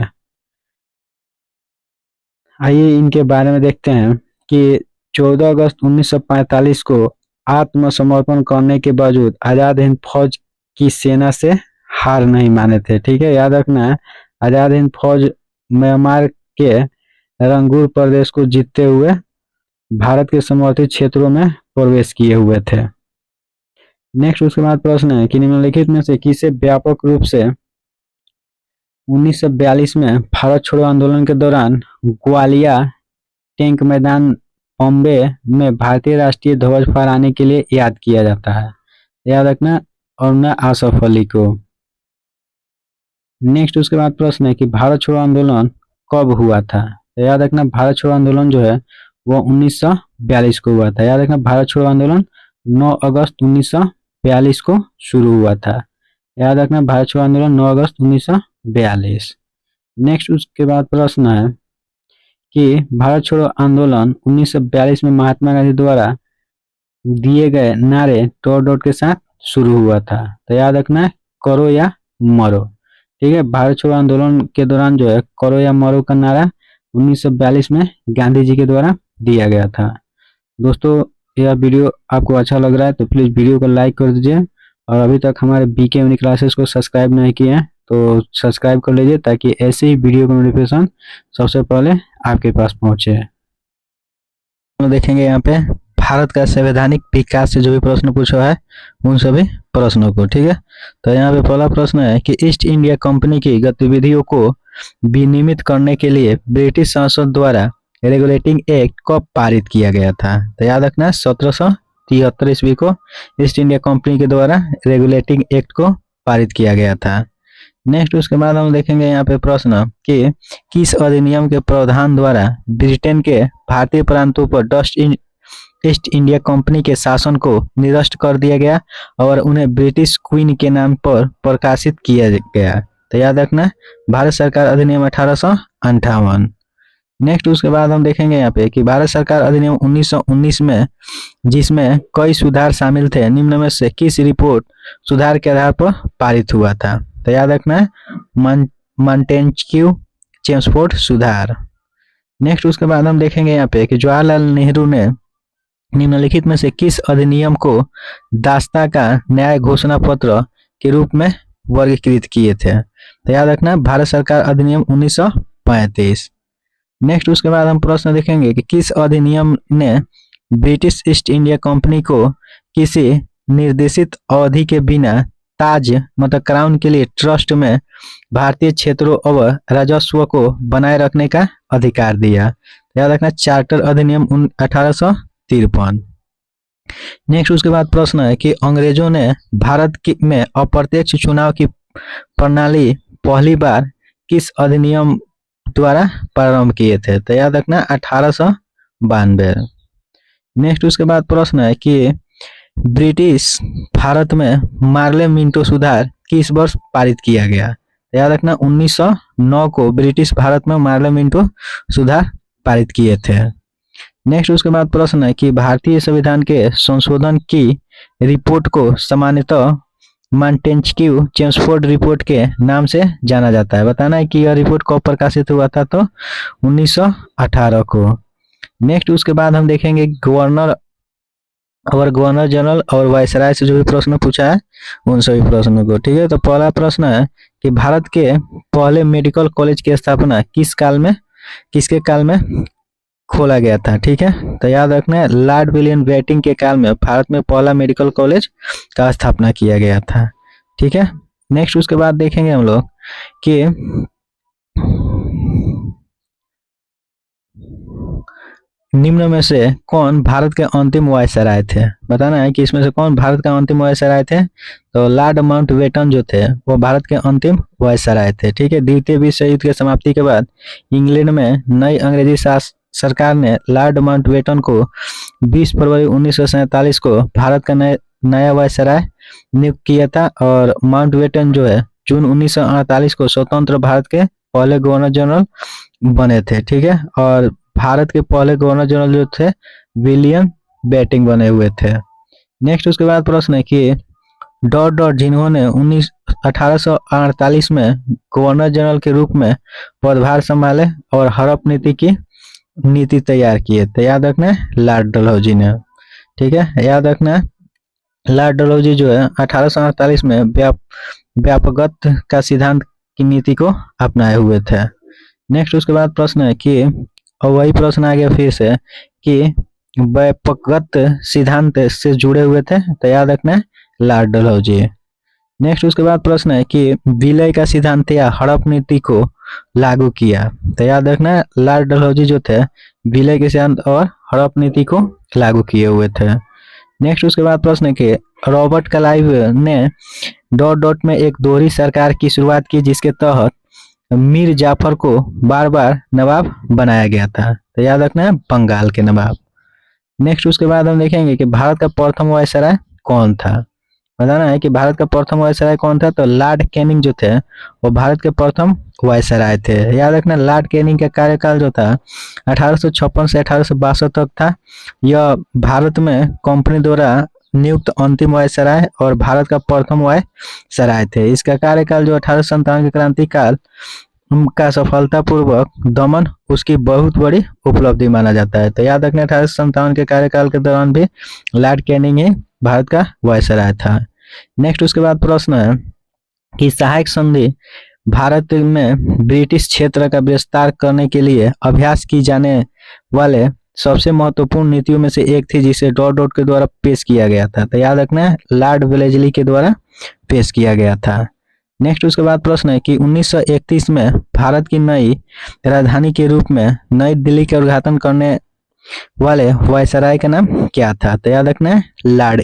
आइए इनके बारे में देखते हैं कि 14 अगस्त 1945 को आत्मसमर्पण करने के बावजूद आजाद हिंद फौज की सेना से हार नहीं माने थे। ठीक है, याद रखना आजाद हिंद फौज म्यांमार के रंगूर प्रदेश को जीतते हुए भारत के समर्थित क्षेत्रों में प्रवेश किए हुए थे। नेक्स्ट उसके बाद प्रश्न है कि निम्नलिखित में से किसे व्यापक रूप से 1942 में भारत छोड़ो आंदोलन के दौरान ग्वालिया टैंक मैदान बॉम्बे में भारतीय राष्ट्रीय ध्वज फहराने के लिए याद किया जाता है। याद रखना अरुणा आसफ अली को। नेक्स्ट उसके बाद प्रश्न है कि भारत छोड़ो आंदोलन कब हुआ था। तो याद रखना भारत छोड़ो आंदोलन जो है वो 1942 को हुआ था। याद रखना भारत छोड़ो आंदोलन 9 अगस्त 1942 को शुरू हुआ था। याद रखना भारत छोड़ो आंदोलन 9 अगस्त 1942। नेक्स्ट उसके बाद प्रश्न है कि भारत छोड़ो आंदोलन 1942 में महात्मा गांधी द्वारा दिए गए नारे डॉट डॉट के साथ शुरू हुआ था। तो याद रखना करो या मरो। ठीक है, भारत छोड़ो आंदोलन के दौरान जो है करो या मरो का नारा 1942 में गांधी जी के द्वारा दिया गया था। दोस्तों यह वीडियो आपको अच्छा लग रहा है तो प्लीज वीडियो को लाइक कर दीजिए और अभी तक हमारे बीके यूनि क्लासेस को सब्सक्राइब नहीं किए हैं तो सब्सक्राइब कर लीजिए ताकि ऐसे ही वीडियो का नोटिफिकेशन सबसे पहले आपके पास पहुंचे। तो देखेंगे यहाँ पे भारत का संवैधानिक विकास से जो भी प्रश्न पूछा है उन सभी प्रश्नों को। ठीक है, तो यहाँ पे पहला प्रश्न है कि ईस्ट इंडिया कंपनी की गतिविधियों को विनियमित करने के लिए ब्रिटिश संसद द्वारा रेगुलेटिंग एक्ट कब पारित किया गया था। तो याद रखना 1773 ईस्वी को ईस्ट इंडिया कंपनी के द्वारा रेगुलेटिंग एक्ट को पारित किया गया था। नेक्स्ट उसके बाद हम देखेंगे यहाँ पे प्रश्न कि किस अधिनियम के प्रावधान द्वारा ब्रिटेन के भारतीय प्रांतों पर ईस्ट इंडिया कंपनी के शासन को निरस्त कर दिया गया और उन्हें ब्रिटिश क्वीन के नाम पर प्रकाशित किया गया। तो याद रखना भारत सरकार अधिनियम 1858। नेक्स्ट उसके बाद हम देखेंगे यहाँ पे कि भारत सरकार अधिनियम 1919 में जिसमें कई सुधार शामिल थे निम्न में से किस रिपोर्ट सुधार के आधार पर पारित हुआ था। तो याद रखना मॉन्टेस्क्यू चेम्सफोर्ड सुधार। नेक्स्ट उसके बाद हम देखेंगे यहाँ पे कि जवाहरलाल नेहरू ने निम्नलिखित में से किस अधिनियम को दास्ता का न्याय घोषणा पत्र के रूप में वर्गीकृत किए थे। तो याद रखना भारत सरकार अधिनियम 1935। नेक्स्ट उसके बाद हम प्रश्न देखेंगे कि किस अधिनियम ने ब्रिटिश ईस्ट इंडिया कंपनी को किसी निर्देशित अवधि के बिना ताज मतलब क्राउन के लिए ट्रस्ट में भारतीय क्षेत्रों और राजस्व को बनाए रखने का अधिकार दिया। याद रखना चार्टर अधिनियम 1853। नेक्स्ट उसके बाद प्रश्न है कि अंग्रेजों ने भारत में अप्रत्यक्ष चुनाव की प्रणाली पहली बार किस अधिनियम द्वारा प्रारंभ किए थे। तो याद रखना 1892। नेक्स्ट उसके बाद प्रश्न है कि ब्रिटिश भारत में मार्ले मिंटो सुधार किस वर्ष पारित किया गया। याद रखना 1909 को ब्रिटिश भारत में पार्लियामेंट सुधार पारित किए थे। नेक्स्ट उसके बाद प्रश्न है कि भारतीय संविधान के संशोधन की रिपोर्ट को सामान्यतः मॉन्टेस्क्यू चेम्सफोर्ड रिपोर्ट के नाम से जाना जाता है। बताना है कि यह रिपोर्ट कब प्रकाशित हुआ था, तो 1918 को। नेक्स्ट उसके बाद हम देखेंगे गवर्नर और गवर्नर जनरल और वायसराय से जो भी प्रश्न पूछा है उन सभी प्रश्नों को। ठीक है, तो पहला प्रश्न है कि भारत के पहले मेडिकल कॉलेज की स्थापना किसके काल में खोला गया था। ठीक है, तो याद रखना है लॉर्ड विलियम बेंटिंक के काल में भारत में पहला मेडिकल कॉलेज का स्थापना किया गया था। ठीक है, नेक्स्ट उसके बाद देखेंगे हम लोग कि निम्न में से कौन भारत के अंतिम वायसराय थे। बताना है कि इसमें से कौन भारत का अंतिम वायसराय थे, तो लॉर्ड माउंटबेटन जो थे वो भारत के अंतिम वायसराय थे। ठीक है, द्वितीय विश्व युद्ध की समाप्ति के बाद इंग्लैंड में नई अंग्रेजी सरकार ने लॉर्ड माउंटबेटन को 20 फरवरी 1947 को भारत का नया वायसराय नियुक्त किया था और माउंटबेटन जो है जून 1948 को स्वतंत्र भारत के पहले गवर्नर जनरल बने थे। ठीक है, और भारत के पहले गवर्नर जनरल जो थे विलियम बेंटिंक बने हुए थे। नेक्स्ट उसके बाद प्रश्न है कि जिन्होंने 1848 में गवर्नर जनरल के रूप में पदभार संभाले और हड़प नीति तैयार किए थे। याद रखना है लॉर्ड डलहौजी ने। ठीक है, याद रखना है लॉर्ड डलहौजी जो है 1848 में व्यापकत्व का सिद्धांत की नीति को अपनाए हुए थे। नेक्स्ट उसके बाद प्रश्न है कि और वही प्रश्न आ गया फिर से कि व्यापकत्व सिद्धांत से जुड़े हुए थे, तो याद रखना है लॉर्ड डलहौजी। नेक्स्ट उसके बाद प्रश्न है कि विलय का सिद्धांत या हड़प नीति को लागू किया, तो याद रखना है लॉर्ड डलहौजी जो थे विलय के सिद्धांत और हड़प नीति को लागू किए हुए थे। नेक्स्ट उसके बाद प्रश्न है कि रॉबर्ट क्लाइव ने में एक दोहरी सरकार की शुरुआत की जिसके तहत मीर जाफर को बार बार नवाब बनाया गया था, तो याद रखना है बंगाल के नवाब। नेक्स्ट उसके बाद हम देखेंगे कि भारत का प्रथम वायसराय कौन था। बताना है कि भारत का प्रथम वायसराय कौन था, तो लॉर्ड कैनिंग जो थे वो भारत के प्रथम वायसराय थे। याद रखना लॉर्ड कैनिंग का कार्यकाल जो था 1856 से 1862 तक था। यह भारत में कंपनी द्वारा नियुक्त अंतिम वायसराय और भारत का प्रथम वायसराय थे। इसका कार्यकाल जो 1857 के क्रांति काल का सफलतापूर्वक दमन उसकी बहुत बड़ी उपलब्धि माना जाता है। तो याद रखना 1857 के कार्यकाल के दौरान भी लॉर्ड कैनिंग ही भारत का वायसराय था। नेक्स्ट उसके बाद प्रश्न है कि सहायक संधि भारत में ब्रिटिश क्षेत्र का विस्तार करने के लिए अभ्यास की जाने वाले सबसे महत्वपूर्ण नीतियों में से एक थी जिसे के द्वारा पेश किया गया था। तो याद रखना है लॉर्ड वेलेस्ली के द्वारा पेश किया गया था। नेक्स्ट उसके बाद प्रश्न है कि 1931 में भारत की नई राजधानी के रूप में नई दिल्ली का उद्घाटन करने वाले वायसराय का नाम क्या था, तो याद रखना है लॉर्ड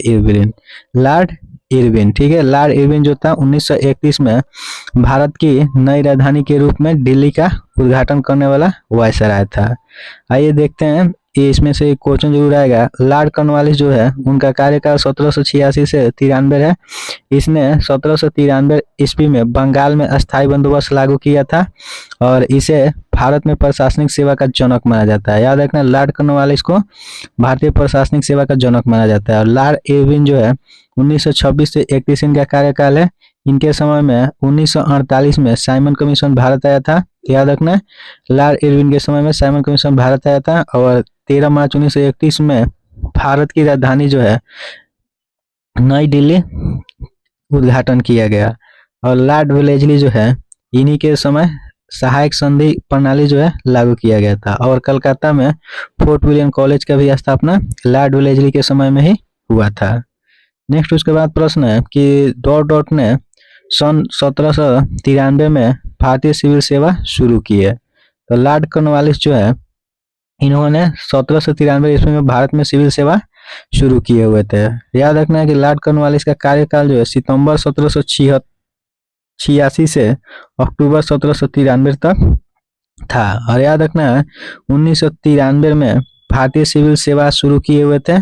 इरविन। ठीक है, लॉर्ड इरविन जो था 1931 में भारत की नई राजधानी के रूप में दिल्ली का उद्घाटन करने वाला वायसराय था। आइए देखते हैं ये इसमें से क्वेश्चन जरूर आएगा। लॉर्ड कॉर्नवालिस जो है उनका कार्यकाल 1786 से 93 है। इसने 1793 ईस्वी में बंगाल में अस्थायी बंदोबस्त लागू किया था और इसे भारत में प्रशासनिक सेवा का जनक माना जाता है। याद रखना लॉर्ड कॉर्नवालिस को भारतीय प्रशासनिक सेवा का जनक माना जाता है। और लॉर्ड इरविन जो है 1926 से 31 इनका कार्यकाल है। इनके समय में 1948 में साइमन कमीशन भारत आया था। याद रखना लॉर्ड इरविन के समय में साइमन कमीशन भारत आया था और 13 मार्च 1931 में भारत की राजधानी जो है नई दिल्ली उद्घाटन किया गया। और लॉर्ड वेलेस्ली जो है इन्हीं के समय सहायक संधि प्रणाली जो है लागू किया गया था। और कलकत्ता में फोर्ट विलियम कॉलेज का भी स्थापना लॉर्ड वेलेस्ली के समय में ही हुआ था। नेक्स्ट उसके बाद प्रश्न है कि ने सन 1793 में भारतीय सिविल सेवा शुरू की है। तो लॉर्ड कॉर्नवालिस जो है इन्होंने 1793 ईस्वी में भारत में सिविल सेवा शुरू किए हुए थे। याद रखना है कि लॉर्ड कॉर्नवालिस का कार्यकाल जो है सितंबर 1786 से अक्टूबर 1793 तक था। और याद रखना है 1993 में भारतीय सिविल सेवा शुरू किए हुए थे।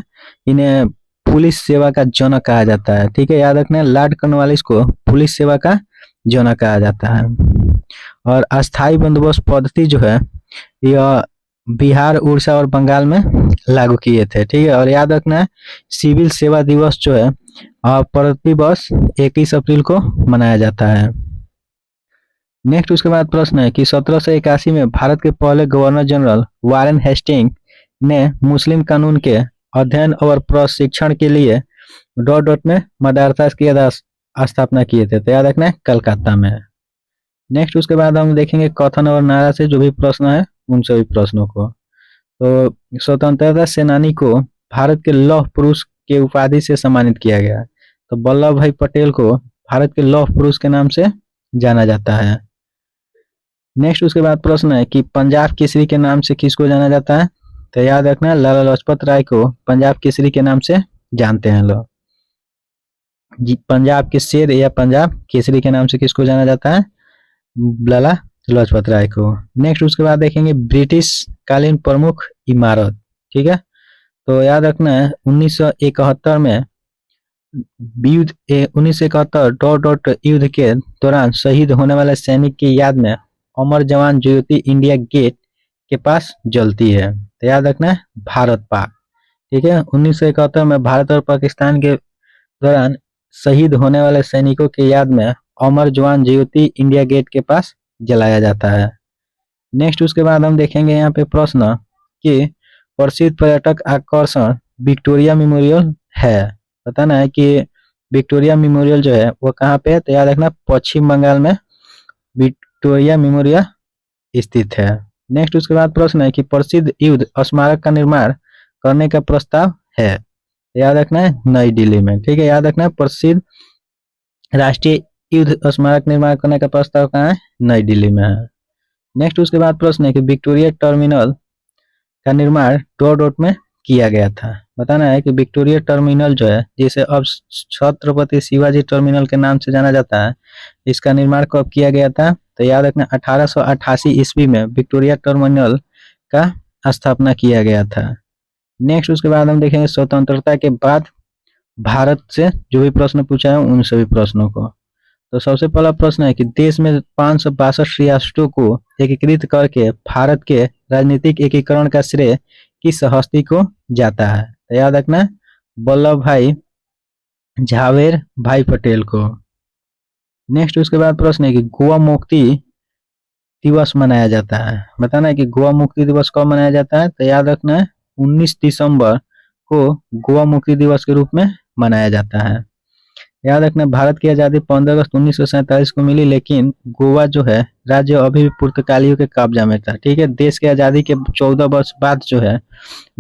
इन्हें पुलिस सेवा का जनक कहा जाता है। ठीक है, याद रखना है लॉर्ड कॉर्नवालिस को पुलिस सेवा का जनक कहा जाता है। और अस्थाई बंदोबस्त पद्धति जो है यह बिहार, उड़ीसा और बंगाल में लागू किए थे। ठीक है, और याद रखना है सिविल सेवा दिवस जो है प्रतिवर्ष 21 अप्रैल को मनाया जाता है। नेक्स्ट उसके बाद प्रश्न है कि 1781 में भारत के पहले गवर्नर जनरल वारेन हेस्टिंग ने मुस्लिम कानून के अध्ययन और प्रशिक्षण के लिए डॉट डॉट में मदरसा की स्थापना किए थे। तो याद रखना है कलकत्ता में। नेक्स्ट उसके बाद हम देखेंगे कथन और नारा से जो भी प्रश्न है उन सभी प्रश्नों को। तो स्वतंत्रता सेनानी को भारत के लौह पुरुष के उपाधि से सम्मानित किया गया। तो वल्लभ भाई पटेल को भारत के लौह पुरुष के नाम से जाना जाता है। नेक्स्ट उसके बाद प्रश्न है कि पंजाब केसरी के नाम से किसको जाना जाता है। तो याद रखना लाला लाजपत राय को पंजाब केसरी के नाम से जानते हैं लोग। पंजाब के शेर या पंजाब केसरी के नाम से किसको जाना जाता है, लाला लाजपत राय को। नेक्स्ट उसके बाद देखेंगे ब्रिटिश कालीन प्रमुख इमारत। ठीक है, तो याद रखना है 1971 में युद्ध 1971 डॉट डॉट युद्ध के दौरान शहीद होने वाले सैनिक की याद में अमर जवान ज्योति इंडिया गेट के पास जलती है। तो याद रखना है भारत पाक। ठीक है, 1971 में भारत और पाकिस्तान के दौरान शहीद होने वाले सैनिकों की याद में अमर जवान ज्योति इंडिया गेट के पास जलाया जाता है। नेक्स्ट उसके बाद हम देखेंगे यहाँ पे प्रश्न कि प्रसिद्ध पर्यटक आकर्षण विक्टोरिया मेमोरियल है। बताना है कि विक्टोरिया मेमोरियल जो है वो कहाँ पे है। तो याद रखना पश्चिम बंगाल में विक्टोरिया मेमोरियल स्थित है। नेक्स्ट उसके बाद प्रश्न है कि प्रसिद्ध युद्ध स्मारक का निर्माण करने का प्रस्ताव है। याद रखना है नई दिल्ली में। ठीक है, याद रखना है प्रसिद्ध राष्ट्रीय युद्ध स्मारक निर्माण करने का प्रस्ताव कहाँ है, नई दिल्ली में है। नेक्स्ट उसके बाद प्रश्न है कि विक्टोरिया टर्मिनल का निर्माण डॉट डॉट में किया गया था। बताना है कि विक्टोरिया टर्मिनल जो है जिसे अब छत्रपति शिवाजी टर्मिनल के नाम से जाना जाता है, इसका निर्माण कब किया गया था। तो याद रखना 1888 ईस्वी में विक्टोरिया टर्मिनल का स्थापना किया गया था। नेक्स्ट उसके बाद हम देखेंगे स्वतंत्रता के बाद भारत से जो भी प्रश्न पूछा है उन सभी प्रश्नों को। तो सबसे पहला प्रश्न है कि देश में 562 रियासतों को एकीकृत करके भारत के राजनीतिक एकीकरण का श्रेय किस हस्ती को जाता है। तो याद रखना वल्लभ भाई झावेर भाई पटेल को। नेक्स्ट उसके बाद प्रश्न है कि गोवा मुक्ति दिवस मनाया जाता है। बताना है कि गोवा मुक्ति दिवस कब मनाया जाता है। तो याद रखना है 19 दिसंबर को गोवा मुक्ति दिवस के रूप में मनाया जाता है। याद रखना भारत की आज़ादी 15 अगस्त 1947 को मिली, लेकिन गोवा जो है राज्य अभी भी पुर्तगालियों के कब्जा में था। ठीक है, देश की आज़ादी के 14 वर्ष बाद जो है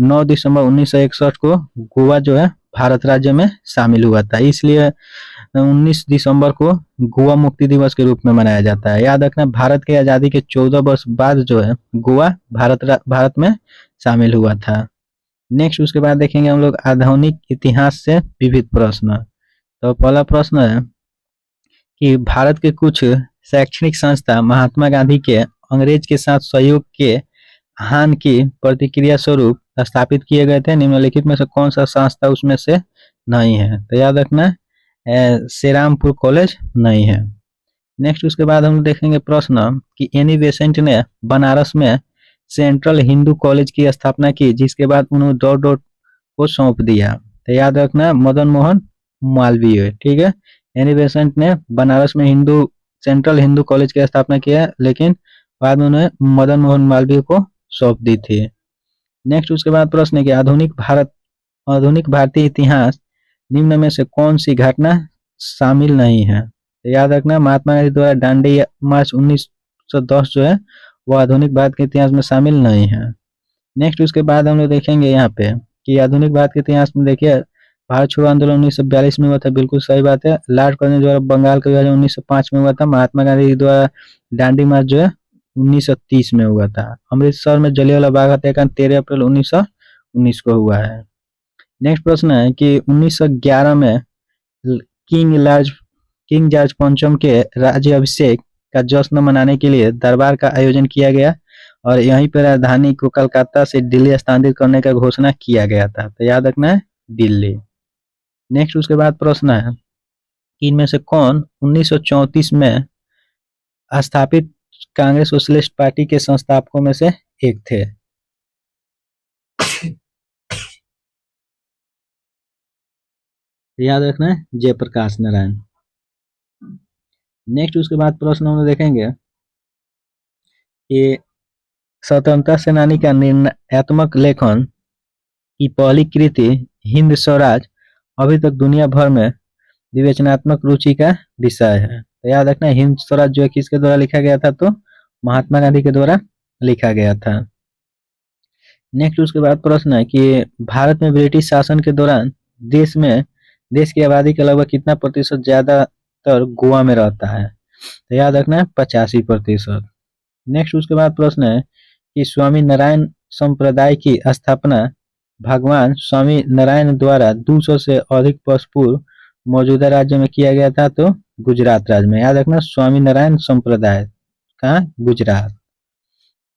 9 दिसंबर 1961 को गोवा जो है भारत राज्य में शामिल हुआ था, इसलिए 19 दिसंबर को गोवा मुक्ति दिवस के रूप में मनाया जाता है। याद रखना भारत की आज़ादी के 14 वर्ष बाद जो है गोवा भारत में शामिल हुआ था। नेक्स्ट उसके बाद देखेंगे हम लोग आधुनिक इतिहास से विविध प्रश्न। तो पहला प्रश्न है कि भारत के कुछ शैक्षणिक संस्था महात्मा गांधी के अंग्रेज के साथ सहयोग के हान की प्रतिक्रिया स्वरूप स्थापित किए गए थे। निम्नलिखित में से कौन सा संस्था उसमें से नहीं है। तो याद रखना श्रीरामपुर कॉलेज नहीं है। नेक्स्ट उसके बाद हम देखेंगे प्रश्न कि एनी बेसेंट ने बनारस में सेंट्रल हिंदू कॉलेज की स्थापना की, जिसके बाद उन्होंने डॉट डॉट को सौंप दिया। तो याद रखना मदन मोहन मालवीय। ठीक है, एनी बेसेंट ने बनारस में सेंट्रल हिंदू कॉलेज की स्थापना किया, लेकिन बाद में उन्हें मदन मोहन मालवीय को सौंप दी थी। नेक्स्ट उसके बाद प्रश्न है कि आधुनिक भारतीय इतिहास निम्न में से कौन सी घटना शामिल नहीं है। तो याद रखना महात्मा गांधी द्वारा दांडी मार्च 1910 जो है वो आधुनिक भारत के इतिहास में शामिल नहीं है। नेक्स्ट उसके बाद हम लोग देखेंगे यहाँ पे कि आधुनिक भारत के इतिहास में देखिए भारत छोड़ो आंदोलन 1942 में हुआ था, बिल्कुल सही बात है। लॉर्ड कर्जन द्वारा बंगाल का विभाजन 1905 में हुआ था। महात्मा गांधी द्वारा दांडी मार्च जो है 1930 में हुआ था। अमृतसर में जलियांवाला बाग हत्याकांड 13 अप्रैल 1919 को हुआ है। नेक्स्ट प्रश्न है कि 1911 में किंग जॉर्ज पंचम के राज्य अभिषेक का जश्न मनाने के लिए दरबार का आयोजन किया गया और यहीं पर राजधानी को कलकत्ता से दिल्ली स्थानांतरित करने का घोषणा किया गया था। तो याद रखना है दिल्ली। नेक्स्ट उसके बाद प्रश्न है कि इनमें से कौन 1934 में स्थापित कांग्रेस सोशलिस्ट पार्टी के संस्थापकों में से एक थे। याद रखना है जयप्रकाश नारायण। नेक्स्ट उसके बाद प्रश्न हम देखेंगे कि स्वतंत्रता सेनानी का निर्णयात्मक लेखन की पहली कृति हिंद स्वराज अभी तक दुनिया भर में विवेचनात्मक रुचि का विषय है। तो याद रखना हिंद स्वराज जो है किसके द्वारा लिखा गया था, तो महात्मा गांधी के द्वारा लिखा गया था। नेक्स्ट उसके बाद प्रश्न है कि भारत में ब्रिटिश शासन के दौरान देश की आबादी का लगभग कितना प्रतिशत ज्यादातर गोवा में रहता है। तो याद रखना है 85%। नेक्स्ट उसके बाद प्रश्न है कि स्वामी नारायण संप्रदाय की स्थापना भगवान स्वामी नारायण द्वारा 200 से अधिक वर्ष पूर्व मौजूदा राज्य में किया गया था, तो गुजरात राज्य में। याद रखना स्वामी नारायण संप्रदाय कहाँ, गुजरात।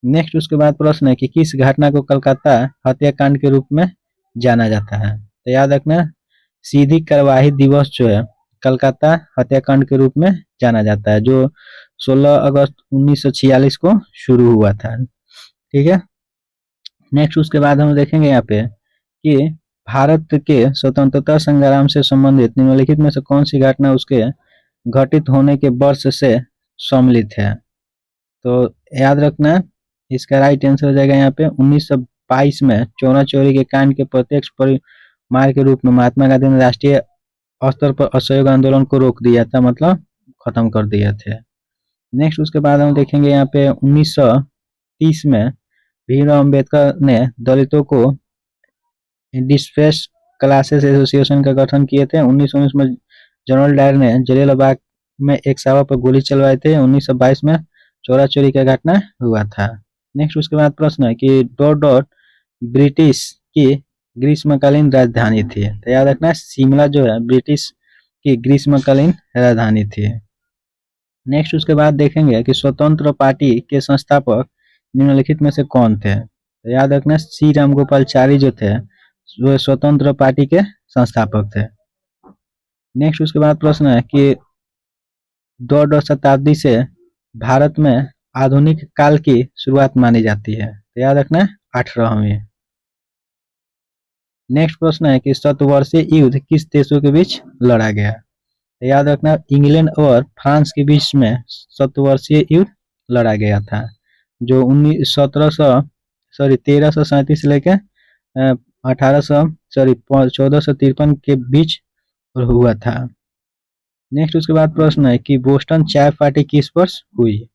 नेक्स्ट उसके बाद प्रश्न है कि किस घटना को कलकत्ता हत्याकांड के रूप में जाना जाता है। तो याद रखना सीधी कार्यवाही दिवस जो है कलकत्ता हत्याकांड के रूप में जाना जाता है, जो 16 अगस्त 1946 को शुरू हुआ था। ठीक है। नेक्स्ट उसके बाद हम देखेंगे यहाँ पे कि भारत के स्वतंत्रता संग्राम से संबंधित निम्नलिखित में से कौन सी घटना उसके घटित होने के वर्ष से सम्मिलित है। तो याद रखना इसका राइट आंसर हो जाएगा यहाँ पे 1922 में चौरा चोरी के कांड के प्रत्यक्ष परिमार के रूप में महात्मा गांधी ने राष्ट्रीय स्तर पर असहयोग आंदोलन को रोक दिया था, मतलब खत्म कर दिए थे। नेक्स्ट उसके बाद हम देखेंगे यहाँ पे 1930 में भीमराव अंबेडकर ने दलितों को डिस्ट्रेस क्लासेस एसोसिएशन का गठन किए थे। 1919 में जनरल डायर ने जलियांवाला में एक सभा पर गोली चलवाए थे। 1922 में चोरा चोरी का घटना हुआ था। नेक्स्ट उसके बाद प्रश्न है कि डॉट ब्रिटिश की ग्रीष्मकालीन राजधानी थी। तो याद रखना शिमला जो है ब्रिटिश की ग्रीष्मकालीन राजधानी थी। नेक्स्ट उसके बाद देखेंगे कि स्वतंत्र पार्टी के संस्थापक निम्नलिखित में से कौन थे। तो याद रखना सी रामगोपालचारी जो थे वो स्वतंत्र पार्टी के संस्थापक थे। नेक्स्ट उसके बाद प्रश्न है कि 2 शताब्दी से भारत में आधुनिक काल की शुरुआत मानी जाती है। तो याद रखना 18वीं। नेक्स्ट प्रश्न है कि शतवर्षीय युद्ध किस देशों के बीच लड़ा गया। तो याद रखना इंग्लैंड और फ्रांस के बीच में शतवर्षीय युद्ध लड़ा गया था, जो 1337 से लेकर 1453 के बीच हुआ था। नेक्स्ट उसके बाद प्रश्न है कि बोस्टन चाय पार्टी किस वर्ष हुई।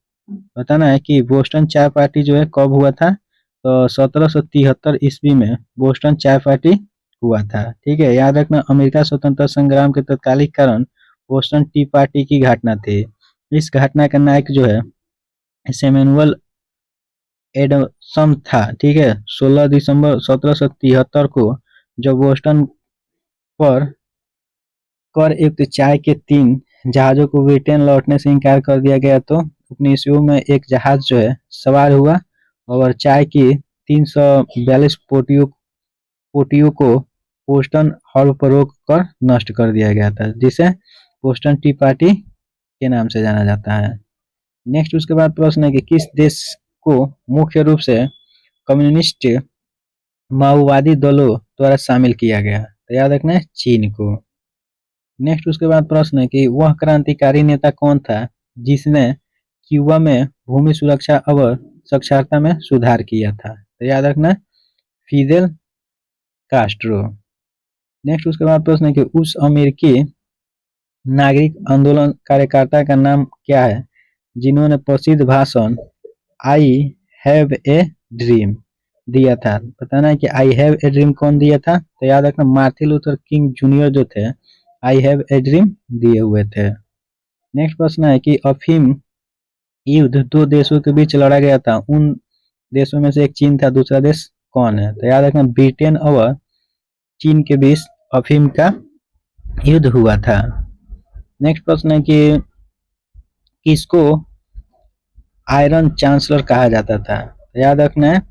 बताना है कि बोस्टन चाय पार्टी जो है कब हुआ था, तो 1773 ईस्वी में बोस्टन चाय पार्टी हुआ था। ठीक है। याद रखना अमेरिका स्वतंत्रता संग्राम के तत्कालिक कारण बोस्टन टी पार्टी की घटना थी। इस घटना का नायक जो है सैमुअल एडम्स था। ठीक है। 16 दिसंबर 1773 को जब बोस्टन पर कर युक्त चाय के 3 जहाजों को ब्रिटेन लौटने से इनकार कर दिया गया, तो 19 में एक जहाज जो है सवार हुआ और चाय की 342 पोटियों को बोस्टन हॉर्ब पर रोक कर नष्ट कर दिया गया था, जिसे बोस्टन टी पार्टी के नाम से जाना जाता है। नेक्स्ट उसके बाद प्रश्न है कि किस देश को मुख्य रूप से कम्युनिस्ट माओवादी दलों द्वारा शामिल किया गया। तो याद रखना है चीन को। नेक्स्ट उसके बाद प्रश्न है कि वह क्रांतिकारी नेता कौन था जिसने क्यूबा में भूमि सुरक्षा और साक्षरता में सुधार किया था। तो याद रखना फिदेल कास्ट्रो। नेक्स्ट उसके बाद प्रश्न है कि उस अमेरिकी नागरिक आंदोलन कार्यकर्ता का नाम क्या है जिन्होंने प्रसिद्ध भाषण आई हैव ए ड्रीम दिया था। बताना है कि आई हैव ए ड्रीम कौन दिया था। तो याद रखना मार्टिन लूथर किंग जूनियर जो थे आई हैव ए ड्रीम दिए हुए थे। नेक्स्ट प्रश्न है कि अफीम युद्ध 2 देशों के बीच लड़ा गया था, उन देशों में से एक चीन था, दूसरा देश कौन है। तो याद रखना ब्रिटेन और चीन के बीच अफीम का युद्ध हुआ था। नेक्स्ट प्रश्न है कि किसको आयरन चांसलर कहा जाता था। तो याद रखना है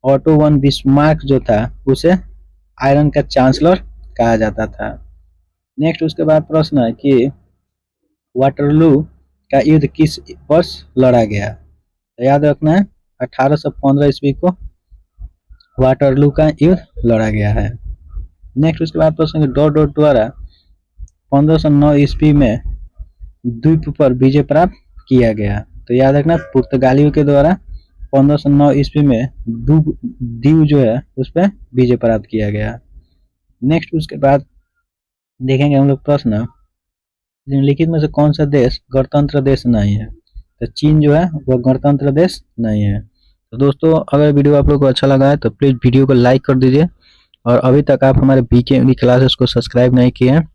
ऑटो वन बिस्मार्क जो था उसे आयरन का चांसलर कहा जाता था। नेक्स्ट उसके बाद प्रश्न है कि वाटरलू का युद्ध किस वर्ष लड़ा गया। तो याद रखना है 1815 ईस्वी को वाटरलू का युद्ध लड़ा गया है। नेक्स्ट उसके बाद प्रश्न डॉट द्वारा 1509 ईस्वी में द्वीप पर विजय प्राप्त किया गया। तो याद रखना पुर्तगालियों के द्वारा 1509 ईस्वी में द्वीप जो है उस पर विजय प्राप्त किया गया। नेक्स्ट उसके बाद देखेंगे हम लोग प्रश्न निम्नलिखित में से कौन सा देश गणतंत्र देश नहीं है। तो चीन जो है वो गणतंत्र देश नहीं है। तो दोस्तों अगर वीडियो आप लोग को अच्छा लगा है तो प्लीज वीडियो को लाइक कर दीजिए, और अभी तक आप हमारे बीके क्लासेस को सब्सक्राइब नहीं किए हैं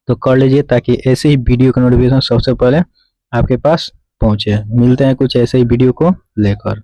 तो कर लीजिए, ताकि ऐसे ही वीडियो का नोटिफिकेशन सबसे पहले आपके पास पहुंचे। मिलते हैं कुछ ऐसे ही वीडियो को लेकर।